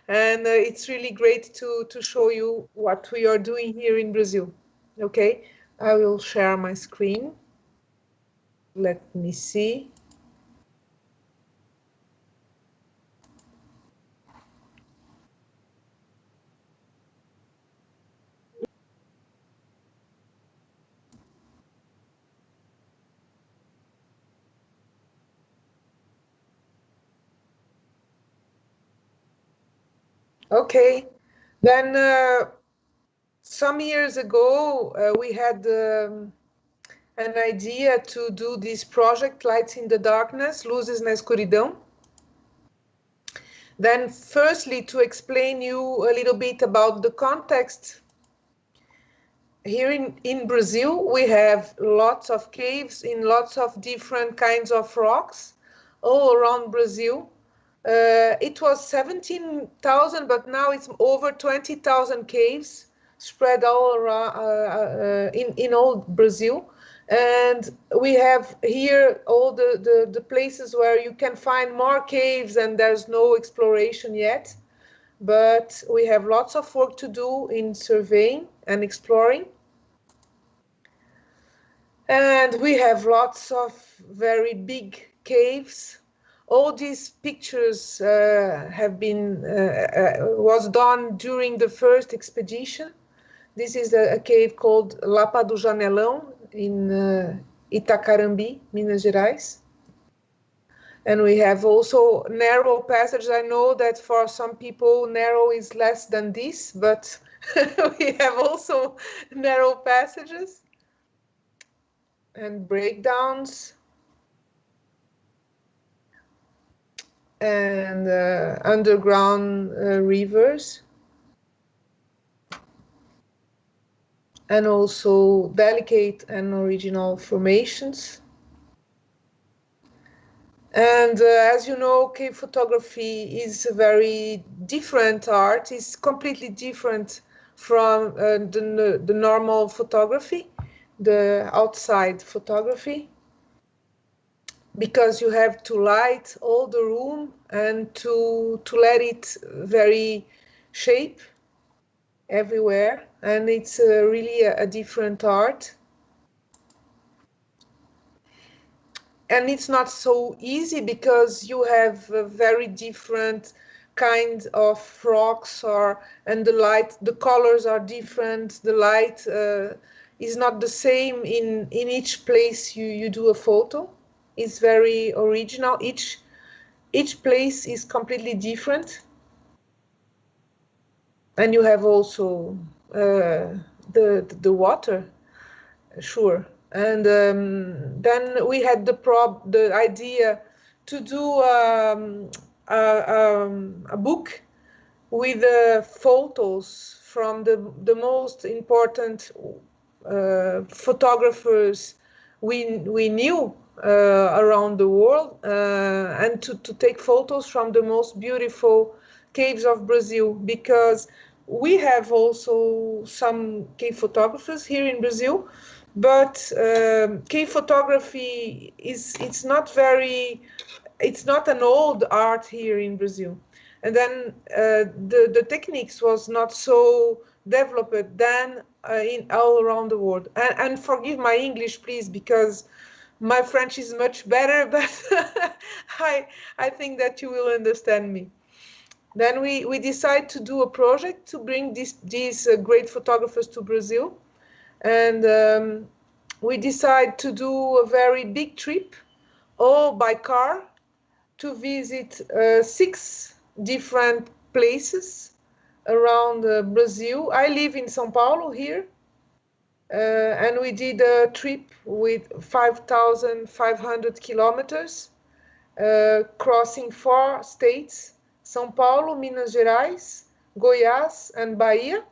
and it's really great to show you what we are doing here in Brazil. Okay, I will share my screen. Let me see. Okay, then some years ago we had an idea to do this project, Lights in the Darkness, Luzes na Escuridão. Then firstly, to explain you a little bit about the context. Here in Brazil, we have lots of caves in lots of different kinds of rocks all around Brazil. It was 17,000, but now it's over 20,000 caves spread all around in all Brazil. And we have here all the places where you can find more caves and there's no exploration yet. But we have lots of work to do in surveying and exploring. And we have lots of very big caves. All these pictures have been was done during the first expedition. This is a cave called Lapa do Janelão in Itacarambi, Minas Gerais. And we have also narrow passages. I know that for some people narrow is less than this, but we have also narrow passages and breakdowns and underground rivers, and also delicate and original formations. And as you know, cave photography is a very different art. It's completely different from the normal photography, the outside photography, because you have to light all the room and to let it very shape everywhere. And it's really a different art. And it's not so easy because you have a very different kind of rocks, and the light, the colors are different. The light is not the same in each place you do a photo. It's very original. Each place is completely different. And you have also the water, sure. And then we had the idea to do a book with photos from the most important photographers we knew around the world, and to take photos from the most beautiful caves of Brazil, because we have also some cave photographers here in Brazil. But cave photography it's not an old art here in Brazil. And then the techniques was not so developed then in all around the world. And forgive my English, please, because my French is much better, but I think that you will understand me. Then we decided to do a project to bring these great photographers to Brazil. And we decided to do a very big trip, all by car, to visit 6 different places around Brazil. I live in São Paulo here, and we did a trip with 5,500 kilometers, crossing 4 states: São Paulo, Minas Gerais, Goiás, and Bahia.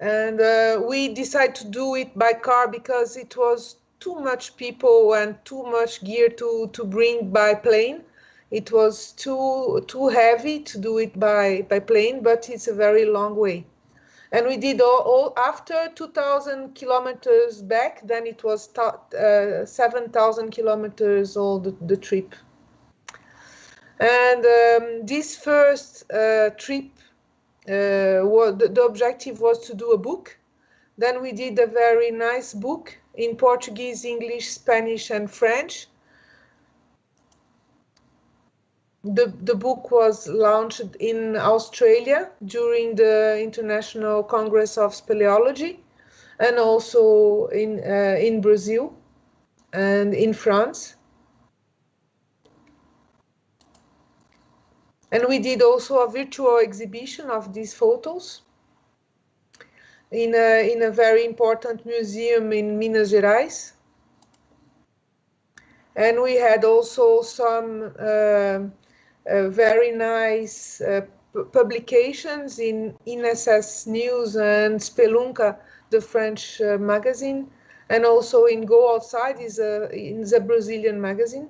And we decided to do it by car because it was too much people and too much gear to bring by plane. It was too heavy to do it by plane, but it's a very long way. And we did all after 2,000 kilometers back, then it was 7,000 kilometers all the trip. And this first trip, the objective was to do a book. Then we did a very nice book in Portuguese, English, Spanish, and French. The book was launched in Australia during the International Congress of Speleology, and also in Brazil and in France. And we did also a virtual exhibition of these photos in a very important museum in Minas Gerais. And we had also some very nice publications in INSS News and Spelunca, the French magazine, and also in Go Outside in the Brazilian magazine.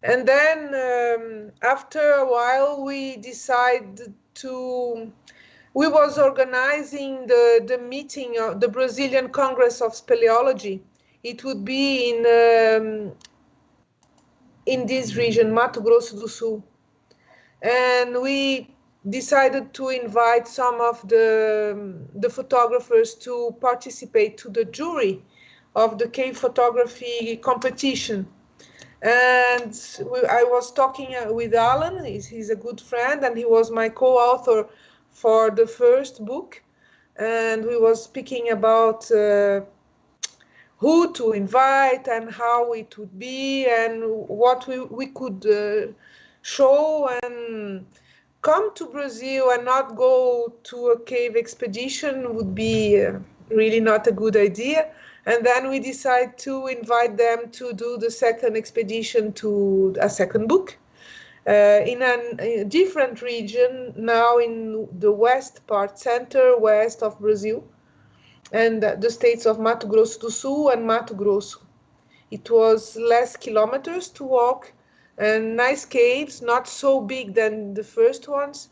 And then after a while, we decided we was organizing the meeting of the Brazilian Congress of Speleology. It would be in this region, Mato Grosso do Sul. And we decided to invite some of the photographers to participate to the jury of the cave photography competition. And I was talking with Alan, he's a good friend, and he was my co-author for the first book. And we was speaking about who to invite and how it would be and what we could show. And come to Brazil and not go to a cave expedition would be really not a good idea. And then we decided to invite them to do the second expedition to a second book in a different region, now in the west part, center-west of Brazil, and the states of Mato Grosso do Sul and Mato Grosso. It was less kilometers to walk and nice caves, not so big than the first ones,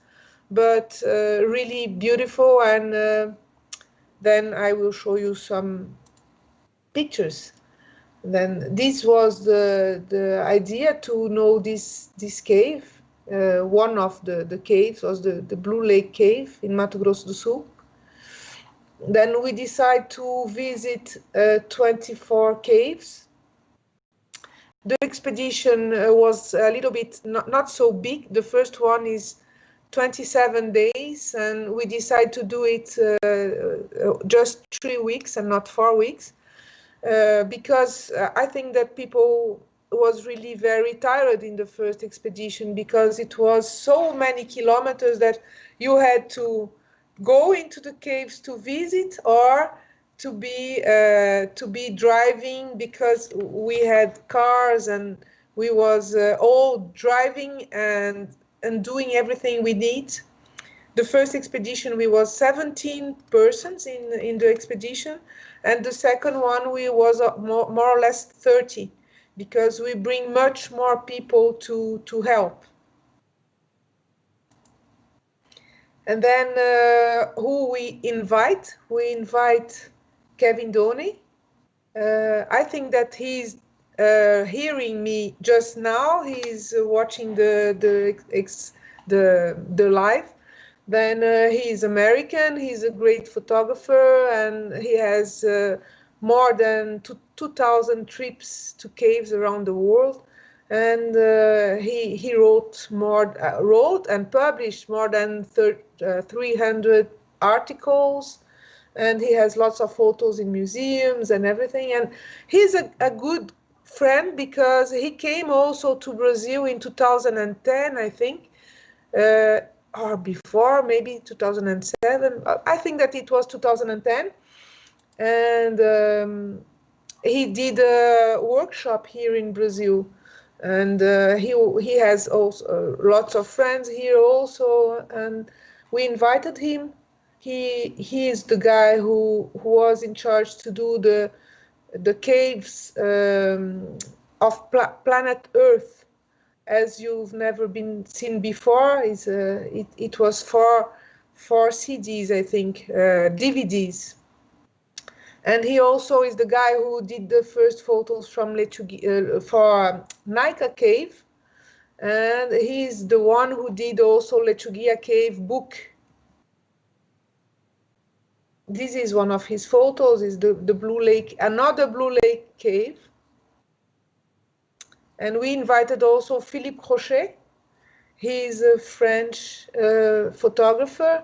but really beautiful. And then I will show you some pictures. Then this was the idea to know this cave. One of the caves was the Blue Lake Cave in Mato Grosso do Sul. Then we decided to visit 24 caves. The expedition was a little bit not so big. The first one is 27 days, and we decided to do it just 3 weeks and not 4 weeks. Because I think that people was really very tired in the first expedition, because it was so many kilometers that you had to go into the caves to visit or to be driving, because we had cars and we was all driving and doing everything we need. The first expedition we was 17 persons in the expedition, and the second one we was more or less 30, because we bring much more people to help. And then who we invite? We invite Kevin Doney. I think that he's hearing me just now. He's watching the live. Then he is American. He's a great photographer, and he has more than 2,000 trips to caves around the world. And he wrote and published more than 300 articles, and he has lots of photos in museums and everything. And he's a good friend, because he came also to Brazil in 2010, I think. or before, maybe 2007. I think that it was 2010. And he did a workshop here in Brazil. And he has also lots of friends here also. And we invited him. He is the guy who was in charge to do the caves of planet Earth, as you've never been seen before. It was four CDs, I think, DVDs. And he also is the guy who did the first photos from for Nika Cave. And he's the one who did also Lechuguilla Cave book. This is one of his photos, is the Blue Lake, another Blue Lake cave. And we invited also Philippe Crochet. He is a French photographer,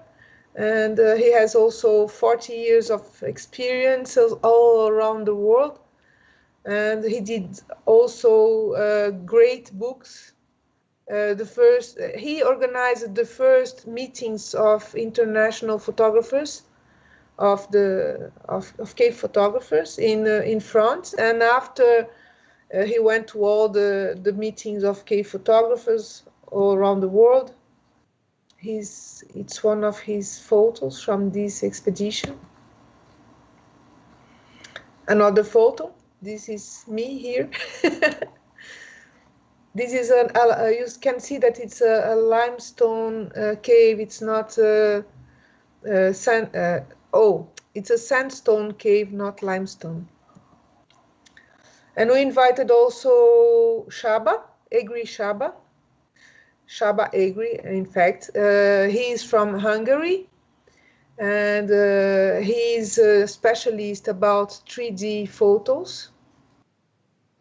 and he has also 40 years of experience all around the world. And he did also great books. He organized the first meetings of international photographers, of cave photographers in France. And after he went to all the meetings of cave photographers all around the world. It's one of his photos from this expedition. Another photo. This is me here. This is you can see that it's a limestone cave. It's not sand. It's a sandstone cave, not limestone. And we invited also Shaba, Egri Shaba Egri, in fact. He is from Hungary, and he is a specialist about 3D photos.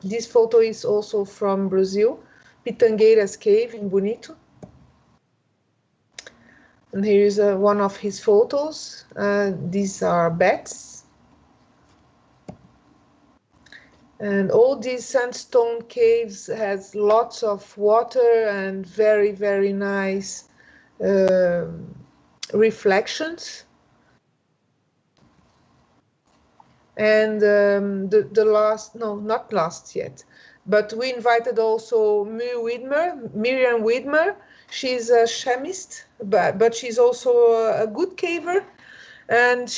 This photo is also from Brazil, Pitangueiras Cave in Bonito. And here is one of his photos. These are bats. And all these sandstone caves has lots of water and very, very nice reflections. And not last yet, but we invited also Miriam Widmer. She's a chemist, but she's also a good caver. And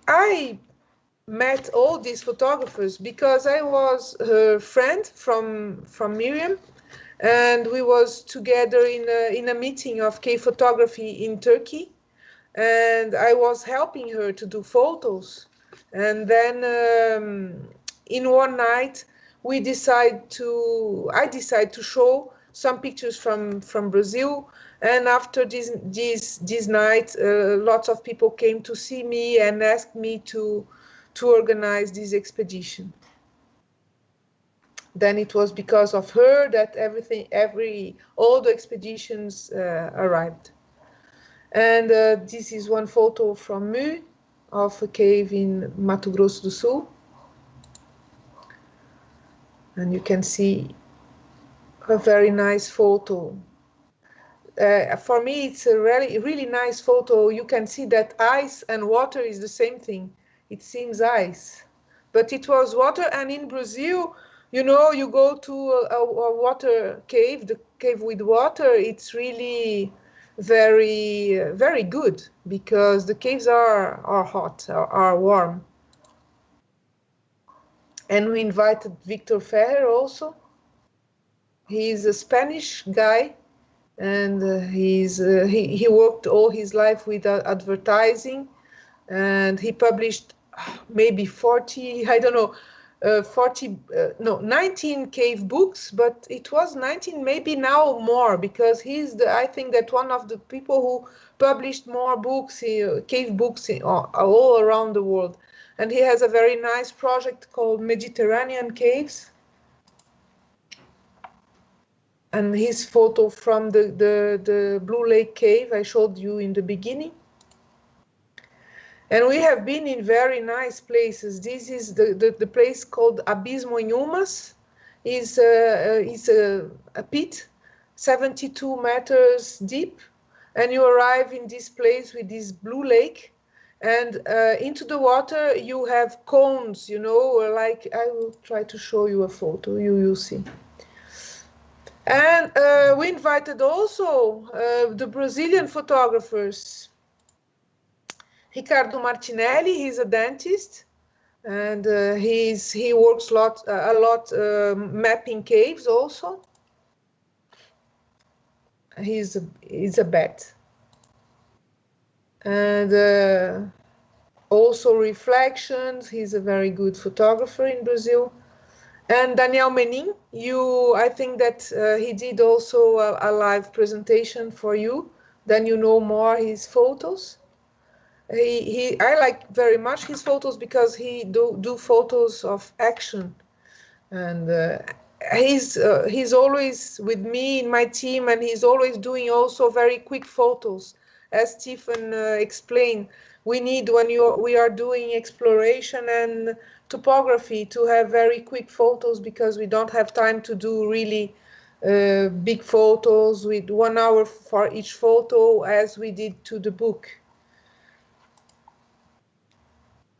I met all these photographers because I was her friend from Miriam, and we was together in a meeting of cave photography in Turkey, and I was helping her to do photos. And then in one night I decided to show some pictures from Brazil. And after this night, lots of people came to see me and asked me to organize this expedition. Then it was because of her that all the expeditions arrived. And this is one photo from me of a cave in Mato Grosso do Sul. And you can see a very nice photo. For me, it's a really nice photo. You can see that ice and water is the same thing. It seems ice, but it was water. And in Brazil, you know, you go to a water cave, the cave with water, it's really very, very good, because the caves are hot, are warm. And we invited Victor Ferrer also. He's a Spanish guy, and he worked all his life with advertising, and he published maybe 40, I don't know, 19 cave books, but it was 19, maybe now more, because he's I think that one of the people who published more books, cave books all around the world. And he has a very nice project called Mediterranean Caves. And his photo from the Blue Lake Cave I showed you in the beginning. And we have been in very nice places. This is the place called Abismo em Umas. It's a pit 72 meters deep, and you arrive in this place with this blue lake, and into the water you have cones, you know, like I will try to show you a photo, you will see. And we invited also the Brazilian photographers. Ricardo Martinelli, he's a dentist, and he works a lot mapping caves also. He's a vet. And also reflections, he's a very good photographer in Brazil. And Daniel Menin, I think that he did also a live presentation for you. Then you know more his photos. I like very much his photos because he do photos of action, and he's always with me in my team, and he's always doing also very quick photos. As Stephen explained, we need when we are doing exploration and topography to have very quick photos because we don't have time to do really big photos with 1 hour for each photo as we did to the book.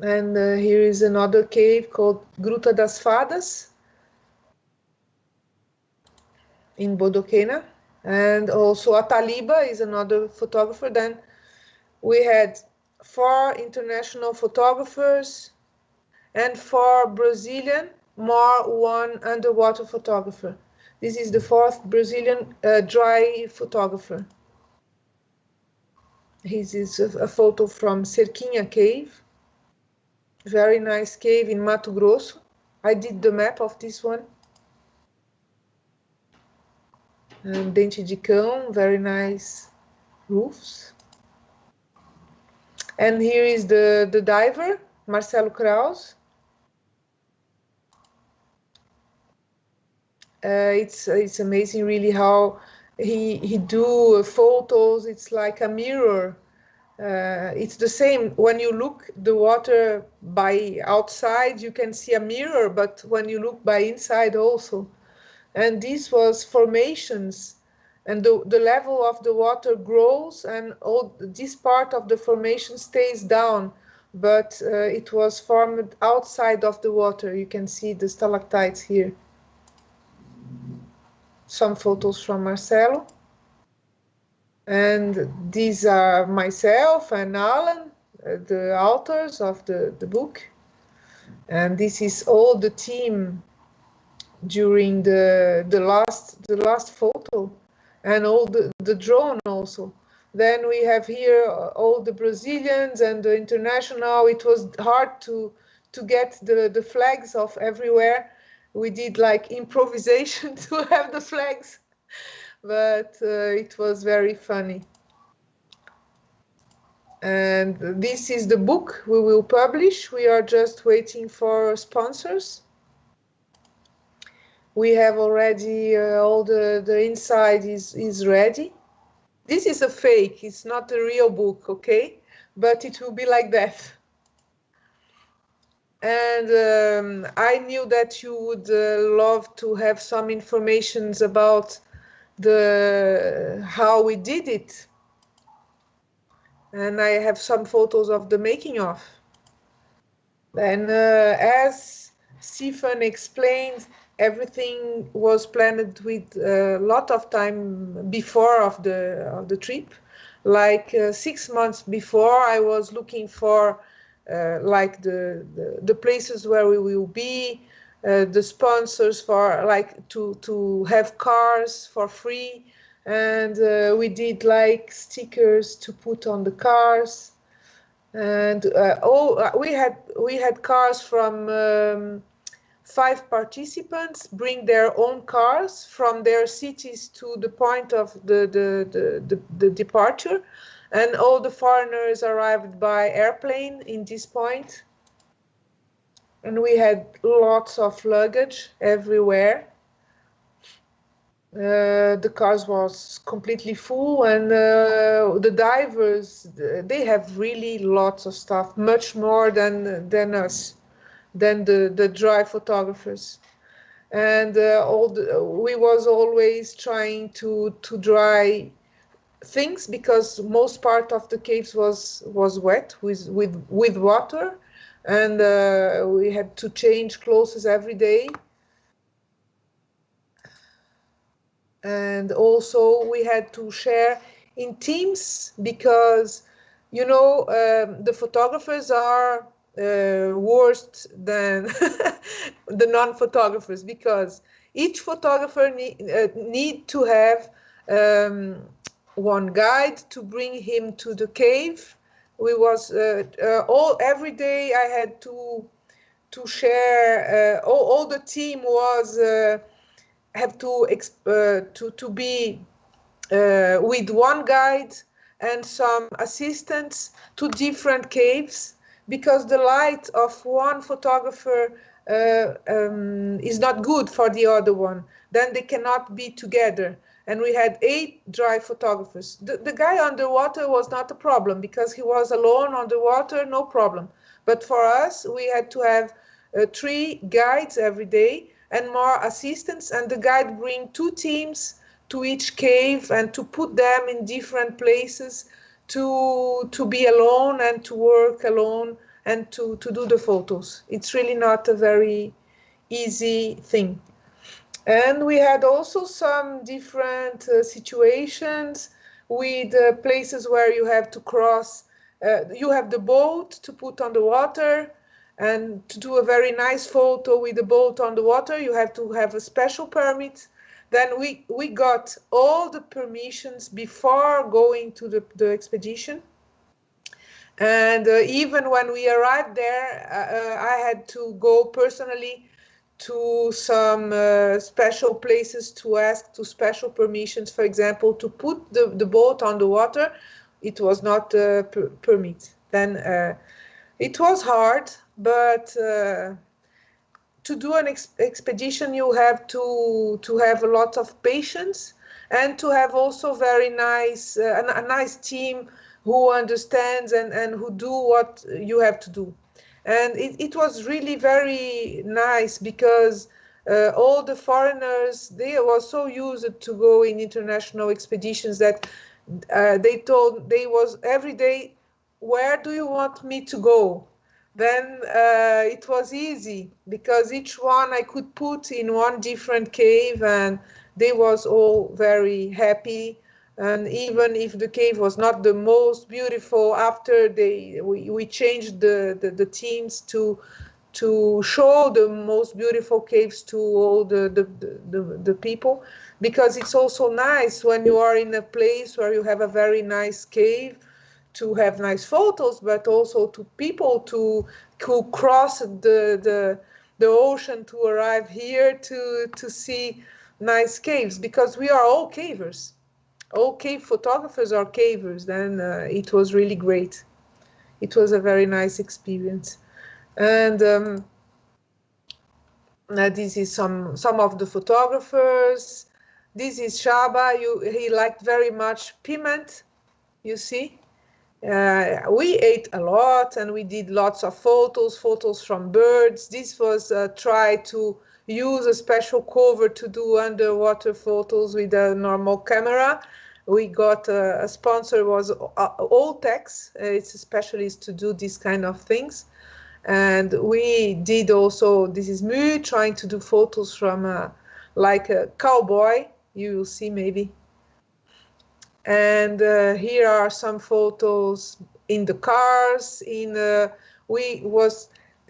And here is another cave called Gruta das Fadas in Bodoquena. And also Ataliba is another photographer. Then we had 4 international photographers and 4 Brazilian, more 1 underwater photographer. This is the 4th Brazilian dry photographer. This is a photo from Cerquinha Cave. Very nice cave in Mato Grosso. I did the map of this one. And Dente de Cão, very nice roofs. And here is the diver, Marcelo Kraus. It's amazing really how he do photos. It's like a mirror. It's the same when you look the water by outside, you can see a mirror, but when you look by inside also. And this was formations, and the level of the water grows, and all this part of the formation stays down, but it was formed outside of the water. You can see the stalactites here. Some photos from Marcelo. And these are myself and Alan, the authors of the book. And this is all the team during the last photo, and all the drone also. Then we have here all the Brazilians and the international. It was hard to get the flags of everywhere. We did like improvisation to have the flags. But it was very funny. And this is the book we will publish. We are just waiting for sponsors. We have already all the inside is ready. This is a fake, it's not a real book, okay? But it will be like that. And I knew that you would love to have some informations about how we did it, and I have some photos of the making of. And as Stephen explained, everything was planned with a lot of time before of the trip. Like 6 months before, I was looking for like the places where we will be, the sponsors for like to have cars for free, and we did like stickers to put on the cars, and we had cars from 5 participants bring their own cars from their cities to the point of the departure, and all the foreigners arrived by airplane in this point. And we had lots of luggage everywhere. The cars was completely full, and the divers, they have really lots of stuff, much more than us, than the dry photographers. and we was always trying to dry things, because most part of the caves was wet with water, and we had to change clothes every day. And also we had to share in teams, because you know, the photographers are worse than the non-photographers, because each photographer need to have one guide to bring him to the cave. We was every day I had to share, all the team was have to be with one guide and some assistants to different caves, because the light of one photographer is not good for the other one. Then they cannot be together. And we had 8 dry photographers. The guy underwater was not a problem, because he was alone underwater, no problem. But for us, we had to have 3 guides every day and more assistants, and the guide bring 2 teams to each cave and to put them in different places to be alone and to work alone and to do the photos. It's really not a very easy thing. And we had also some different situations with places where you have to cross, you have the boat to put on the water, and to do a very nice photo with the boat on the water, you have to have a special permit. Then we got all the permissions before going to the expedition. And even when we arrived there, I had to go personally to some special places to ask to special permissions. For example, to put the boat on the water, it was not permit. Then it was hard, but to do an expedition, you have to have a lot of patience, and to have also very nice a nice team who understands and who do what you have to do. And it was really very nice, because all the foreigners, they were so used to go in international expeditions that they was every day, where do you want me to go? Then it was easy, because each one I could put in one different cave, and they was all very happy. And even if the cave was not the most beautiful, after we changed the teams to show the most beautiful caves to all the people, because it's also nice when you are in a place where you have a very nice cave to have nice photos, but also to people who cross the ocean to arrive here to see nice caves, because we are all cavers. All cave photographers are cavers. Then it was really great. It was a very nice experience. And this is some of the photographers. This is Shaba. He liked very much piment, you see. We ate a lot, and we did lots of photos from birds. This was try to use a special cover to do underwater photos with a normal camera. We got a sponsor, was Oltex. It's a specialist to do this kind of things. And we did also, this is me trying to do photos from like a cowboy, you will see maybe. And here are some photos in the cars.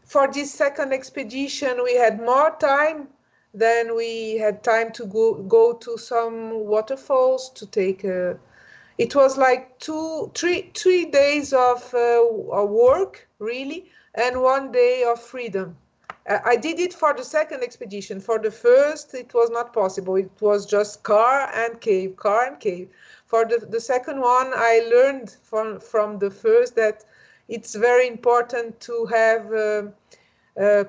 For this second expedition, we had more time. Then we had time to go to some waterfalls to take it was like 3 days of work, really, and 1 day of freedom. I did it for the second expedition. For the first, it was not possible. It was just car and cave. For the second one, I learned from the first that it's very important to have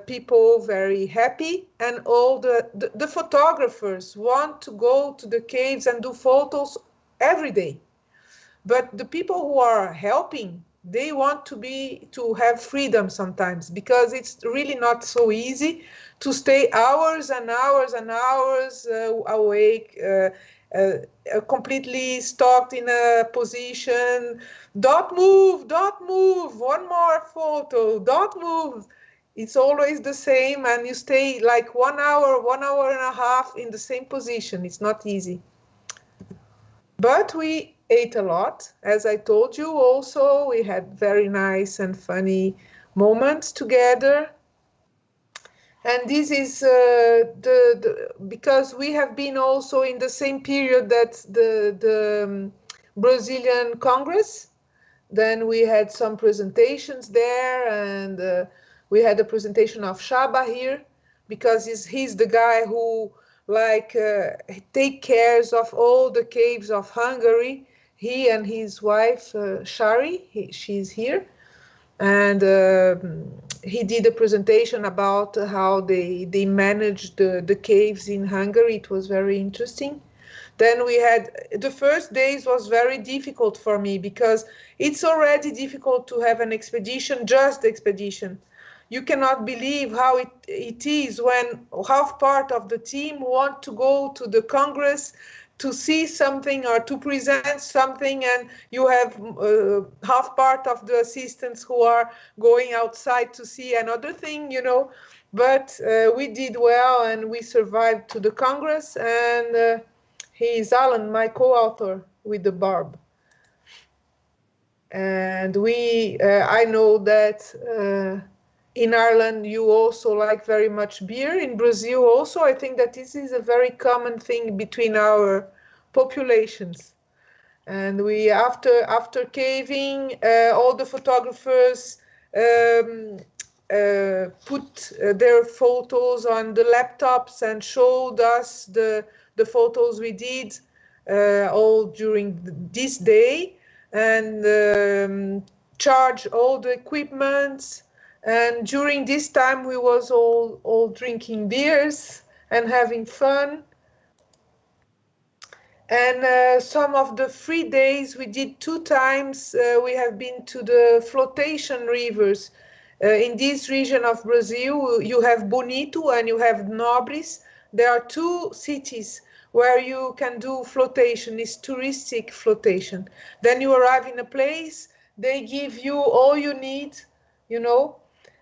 people very happy, and all the photographers want to go to the caves and do photos every day. But the people who are helping They want to have freedom sometimes, because it's really not so easy to stay hours and hours and hours awake, completely stuck in a position. Don't move, one more photo, don't move. It's always the same, and you stay like 1 hour, 1 hour and a half in the same position. It's not easy. But we ate a lot, as I told you. Also, we had very nice and funny moments together. And this is because we have been also in the same period that the Brazilian Congress. Then we had some presentations there, and we had a presentation of Shaba here, because he's the guy who take cares of all the caves of Hungary. He and his wife Shari, she's here, and he did a presentation about how they managed the caves in Hungary. It was very interesting. Then we had the first days was very difficult for me, because it's already difficult to have an expedition, just expedition. You cannot believe how it is when half part of the team want to go to the Congress to see something or to present something, and you have half part of the assistants who are going outside to see another thing, you know. But we did well, and we survived to the Congress, and he is Alan, my co-author with the Barb. And I know that in Ireland you also like very much beer. In Brazil also, I think that this is a very common thing between our populations. And we, after caving, all the photographers put their photos on the laptops and showed us the photos we did all during this day, and charge all the equipment. And during this time we was all drinking beers and having fun. And some of the free days we did 2 times. We have been to the flotation rivers. In this region of Brazil, you have Bonito and you have Nobres. There are 2 cities where you can do flotation. It's touristic flotation. Then you arrive in a place, they give you all you need, you know,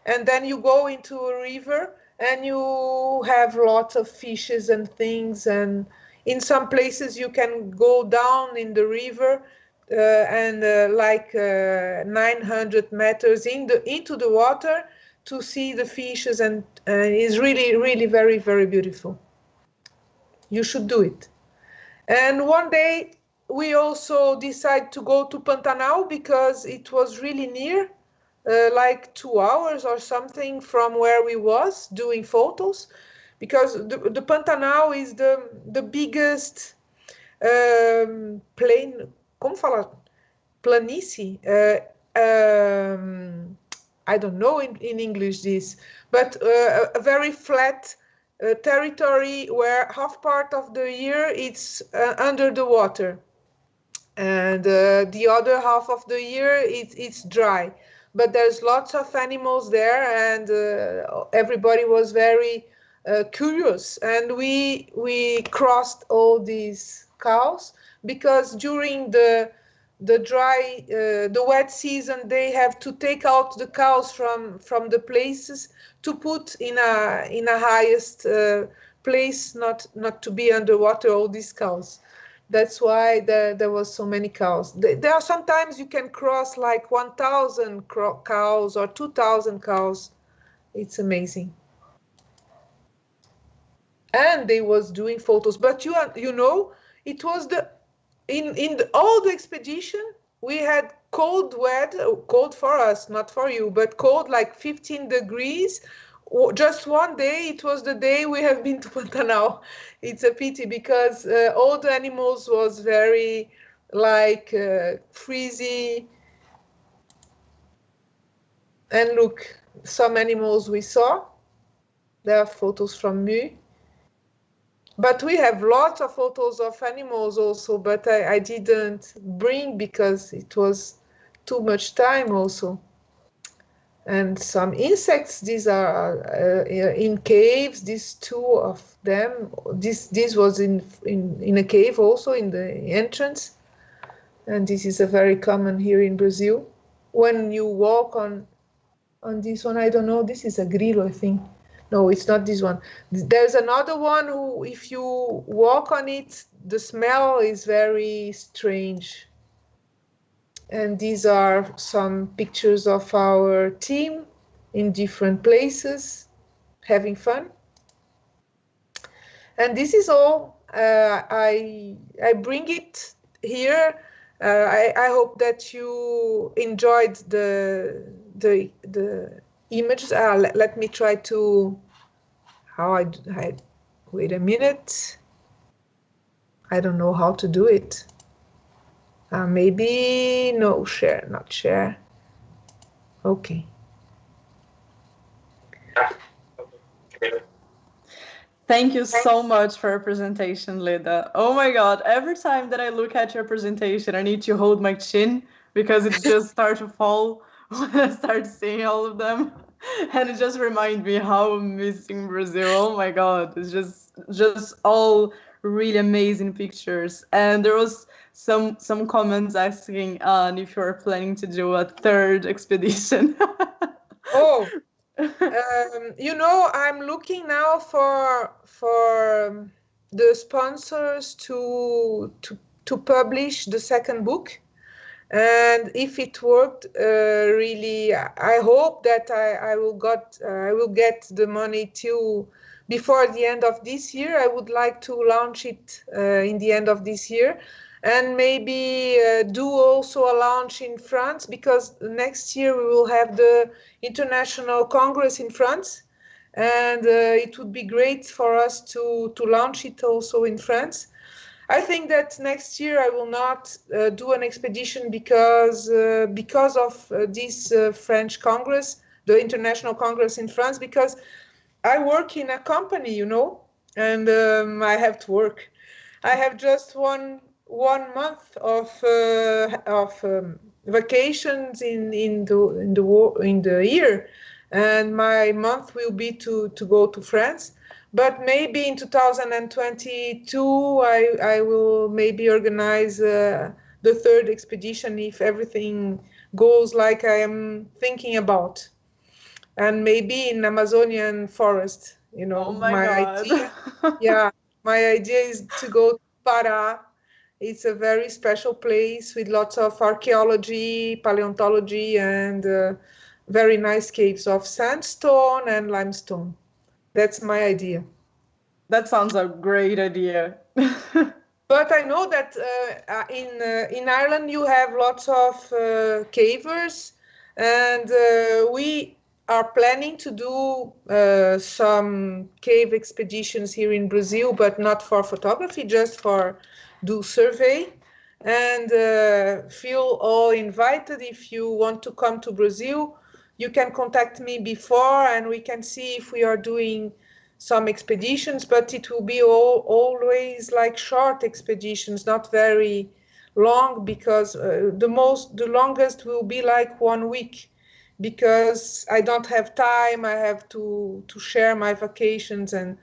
and then you go into a river and you have lots of fishes and things. And in some places you can go down in the river like 900 meters into the water to see the fishes, and it's really, really very, very beautiful. You should do it. And one day we also decided to go to Pantanal, because it was really near, like 2 hours or something from where we was doing photos, because the Pantanal is the biggest planície. I don't know in English this, but a very flat territory where half part of the year it's under the water, and the other half of the year it's dry. But there's lots of animals there, and everybody was very curious. And we crossed all these cows, because during the dry, the wet season, they have to take out the cows from the places to put in a highest place, not to be underwater, all these cows. That's why there was so many cows. There are sometimes you can cross like 1,000 cows or 2,000 cows. It's amazing. And they was doing photos, but you know, it was all the expedition we had cold weather, cold for us, not for you, but cold, like 15 degrees. Just one day, it was the day we have been to Pantanal. It's a pity, because all the animals was very like freezy. And look, some animals we saw. There are photos from me. But we have lots of photos of animals also, but I didn't bring because it was too much time also. And some insects, these are in caves, these two of them. This was in a cave also, in the entrance. And this is a very common here in Brazil. When you walk on this one, I don't know, this is a grillo, I think. No, it's not this one. There's another one who, if you walk on it, the smell is very strange. And these are some pictures of our team in different places, having fun. And this is all. I bring it here. I hope that you enjoyed the images. Let me try to. Wait a minute. I don't know how to do it. Maybe no, share, not share. Okay. Thank you so much for your presentation, Leda. Oh my God, every time that I look at your presentation, I need to hold my chin because it just starts to fall when I start seeing all of them. And it just reminds me how I'm missing Brazil. Oh my God, it's just all really amazing pictures. And there was some comments asking if you're planning to do a third expedition. Oh, you know, I'm looking now for the sponsors to publish the second book. And if it worked, really, I hope that I will get the money before the end of this year. I would like to launch it in the end of this year, and maybe do also a launch in France, because next year we will have the International Congress in France, and it would be great for us to launch it also in France. I think that next year I will not do an expedition because of this French Congress, the International Congress in France, because I work in a company, you know, and I have to work. I have just one month of vacations in the year, and my month will be to go to France. But maybe in 2022, I will maybe organize the third expedition if everything goes like I am thinking about. And maybe in Amazonian forest, you know. Oh my God. idea, yeah, my idea is to go to Pará. It's a very special place with lots of archaeology, paleontology, and very nice caves of sandstone and limestone. That's my idea. That sounds a great idea. But I know that in Ireland you have lots of cavers, and we are planning to do some cave expeditions here in Brazil, but not for photography, just for do survey. And feel all invited. If you want to come to Brazil, you can contact me before, and we can see if we are doing some expeditions, but it will be always like short expeditions, not very long, because the longest will be like 1 week, because I don't have time. I have to share my vacations, and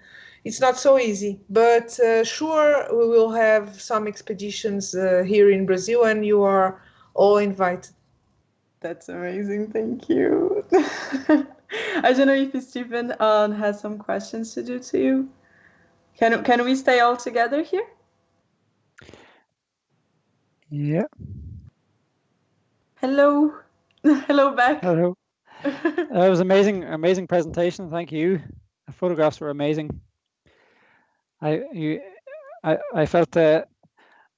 it's not so easy. But sure, we will have some expeditions here in Brazil, and you are all invited. That's amazing. Thank you. I don't know if Stephen has some questions to do to you. Can we stay all together here? Yeah. Hello. Hello back. Hello. That was amazing presentation. Thank you. The photographs were amazing. I felt that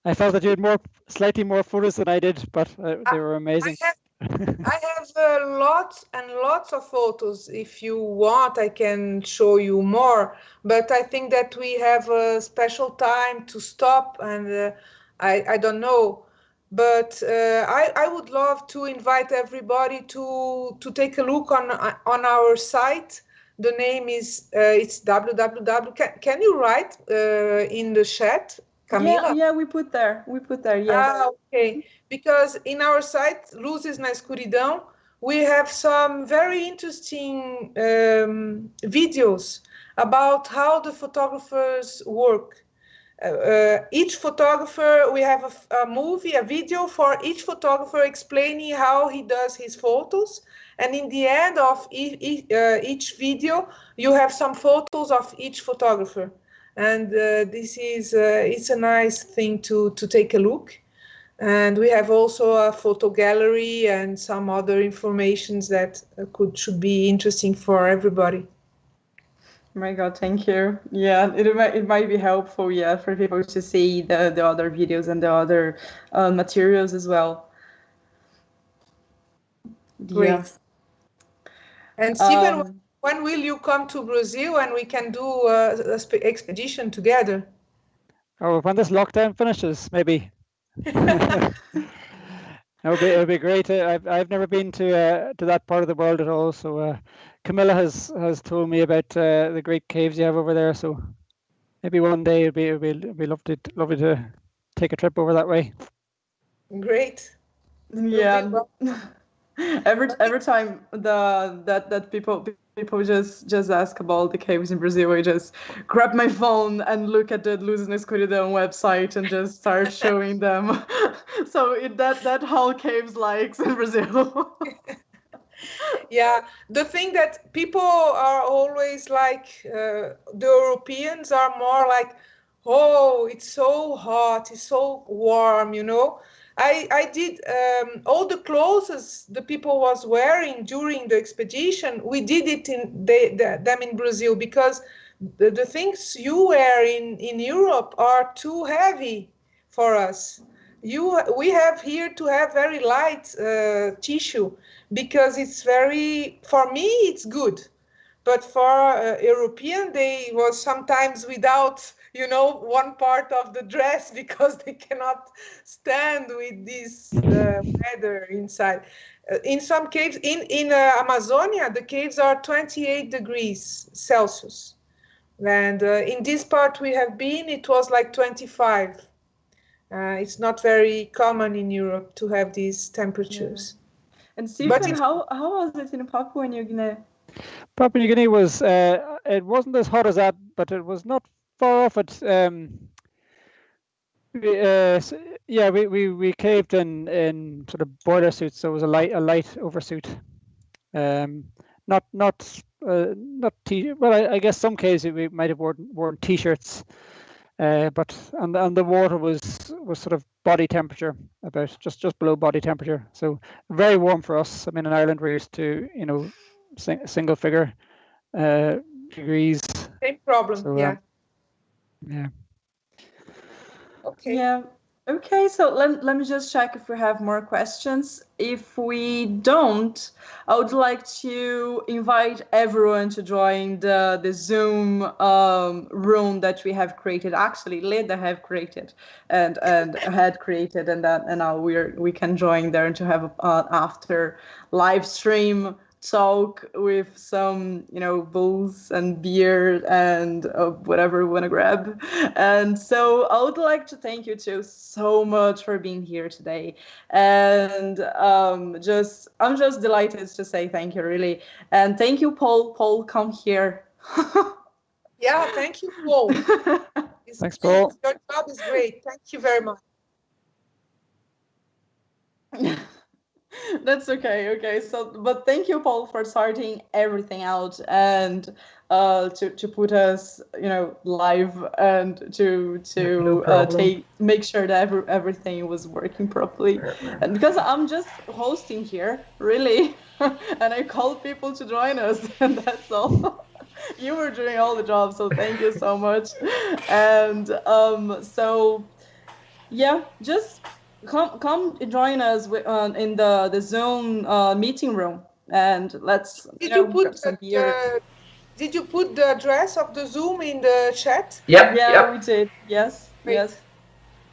you had slightly more photos than I did, but they were amazing. I have lots and lots of photos. If you want, I can show you more. But I think that we have a special time to stop, and I don't know. But I would love to invite everybody to take a look on our site. The name is it's www. Can you write in the chat Camila? Yeah, we put there. Yes. Okay. Because in our site, Luzes na Escuridão, we have some very interesting videos about how the photographers work. Each photographer, we have a video for each photographer explaining how he does his photos. And in the end of each video, you have some photos of each photographer. And this is it's a nice thing to take a look. And we have also a photo gallery and some other informations that should be interesting for everybody. Oh my God, thank you. Yeah, it might be helpful, for people to see the other videos and the other materials as well. Great. Yeah. And Steven, when will you come to Brazil and we can do an expedition together? Oh, when this lockdown finishes, maybe. It'll be great. I've never been to that part of the world at all. So Camilla has told me about the great caves you have over there. So maybe one day it'd be lovely to take a trip over that way. Great. Yeah. Every time that people just ask about the caves in Brazil, I just grab my phone and look at the Luzes na Escuridão website and just start showing them. So that how caves likes in Brazil. Yeah, the thing that people are always like, the Europeans are more like, oh, it's so hot, it's so warm, you know. I did all the clothes the people was wearing during the expedition. We did it them in Brazil because the things you wear in Europe are too heavy for us. We have here to have very light tissue because it's for me it's good, but for European they was sometimes without one part of the dress because they cannot stand with this weather inside. In some caves, in Amazonia, the caves are 28 degrees Celsius. And in this part we have been, it was like 25. It's not very common in Europe to have these temperatures. Yeah. And Stephen, how was it in Papua New Guinea? Papua New Guinea was, it wasn't as hot as that, but it was not far off it. We caved in sort of boiler suits, so it was a light oversuit. Not I guess some cases we might have worn t-shirts, but and the water was sort of body temperature, about just below body temperature, so very warm for us. I mean, in Ireland we're used to single figure degrees. Same problem. So, yeah. Okay. Yeah. Okay, so let me just check if we have more questions. If we don't, I would like to invite everyone to join the Zoom room that we have created. Actually, Leda have created and had created, and now we can join there and to have after live stream talk with some booze and beer and whatever we want to grab. And so I would like to thank you two so much for being here today, and I'm just delighted to say thank you, really. And thank you, Paul, come here. Yeah, thank you, Paul. Thanks, Paul. Your job is great. Thank you very much. That's okay. So, but thank you, Paul, for sorting everything out and to put us, live and to make sure that everything was working properly. And because I'm just hosting here, really, and I called people to join us, and that's all. You were doing all the job, so thank you so much. And so, yeah, just. Come join us in the Zoom meeting room, and let's grab some beer. Did you put the address of the Zoom in the chat? Yeah, we did. Yes, Great. Yes.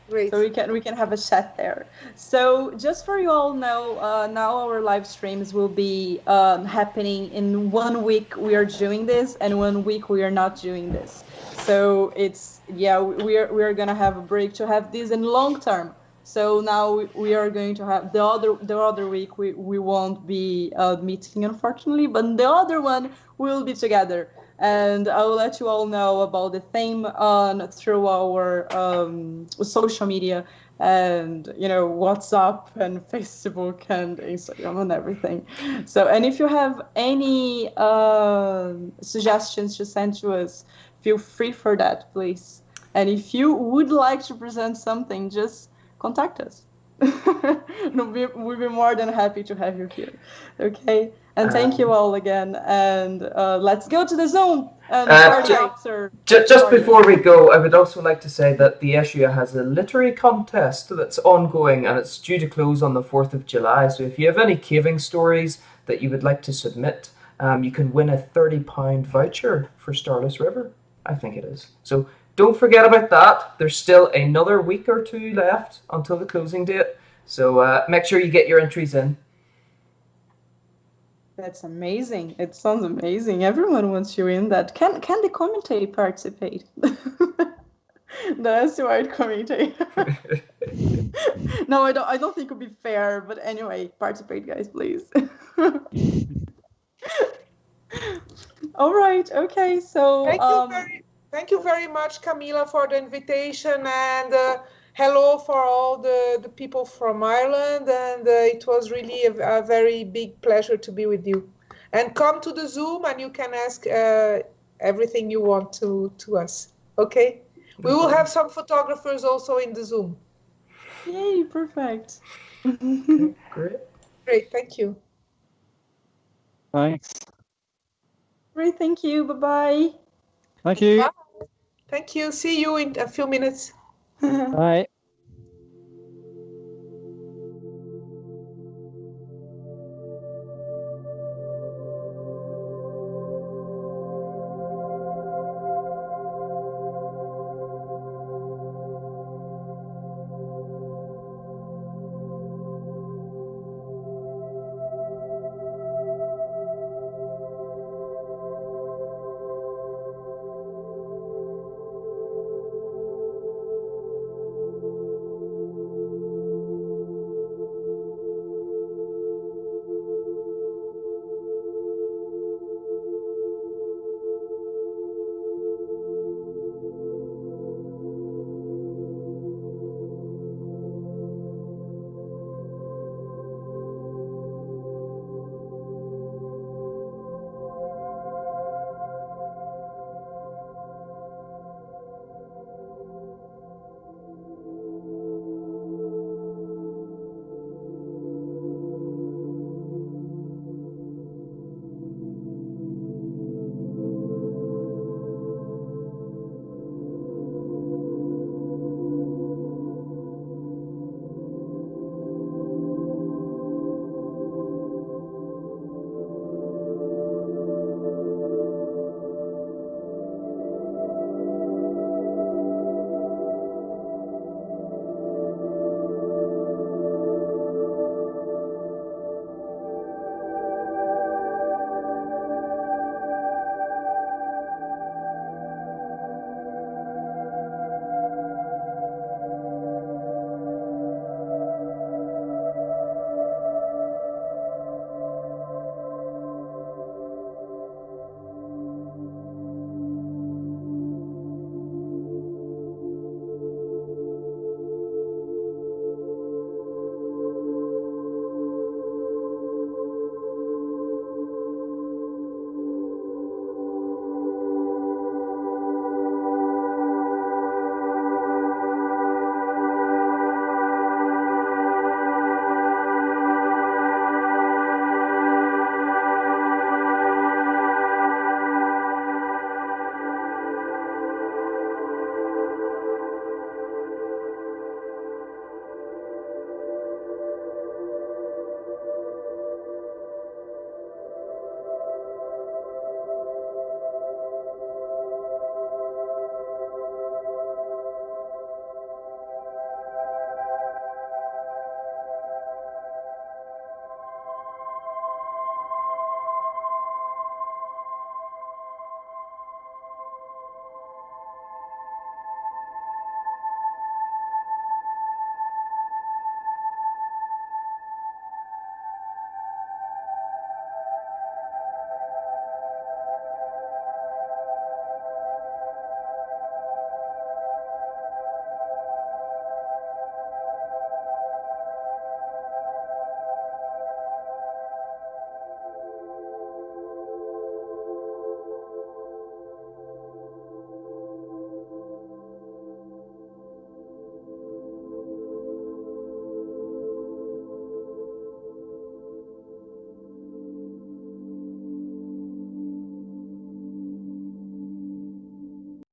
Great. So we can have a chat there. So just for you all know, now our live streams will be happening in 1 week. We are doing this, and 1 week we are not doing this. So it's yeah, we are gonna have a break to have this in long term. So now we are going to have the other week we won't be meeting, unfortunately, but the other one we'll be together, and I will let you all know about the theme on through our social media, and WhatsApp and Facebook and Instagram and everything. So, and if you have any suggestions to send to us, feel free for that, please. And if you would like to present something, just contact us. We'll be more than happy to have you here. Okay. And thank you all again. And let's go to the Zoom and party after. Just before we go, I would also like to say that the SUA has a literary contest that's ongoing, and it's due to close on the 4th of July. So if you have any caving stories that you would like to submit, you can win a £30 voucher for Starless River, I think it is. So don't forget about that. There's still another week or two left until the closing date. So make sure you get your entries in. That's amazing. It sounds amazing. Everyone wants you in that. Can the commentator participate? That's the right commentator. No, I don't think it would be fair. But anyway, participate, guys, please. All right. Okay. So thank you very much, Camila, for the invitation, and hello for all the people from Ireland. And it was really a very big pleasure to be with you. And come to the Zoom, and you can ask everything you want to us. Okay? We will have some photographers also in the Zoom. Yay! Perfect. Okay, great. Great. Thank you. Thanks. Great. Thank you. Bye-bye. Thank you. Bye. Thank you. See you in a few minutes. Bye.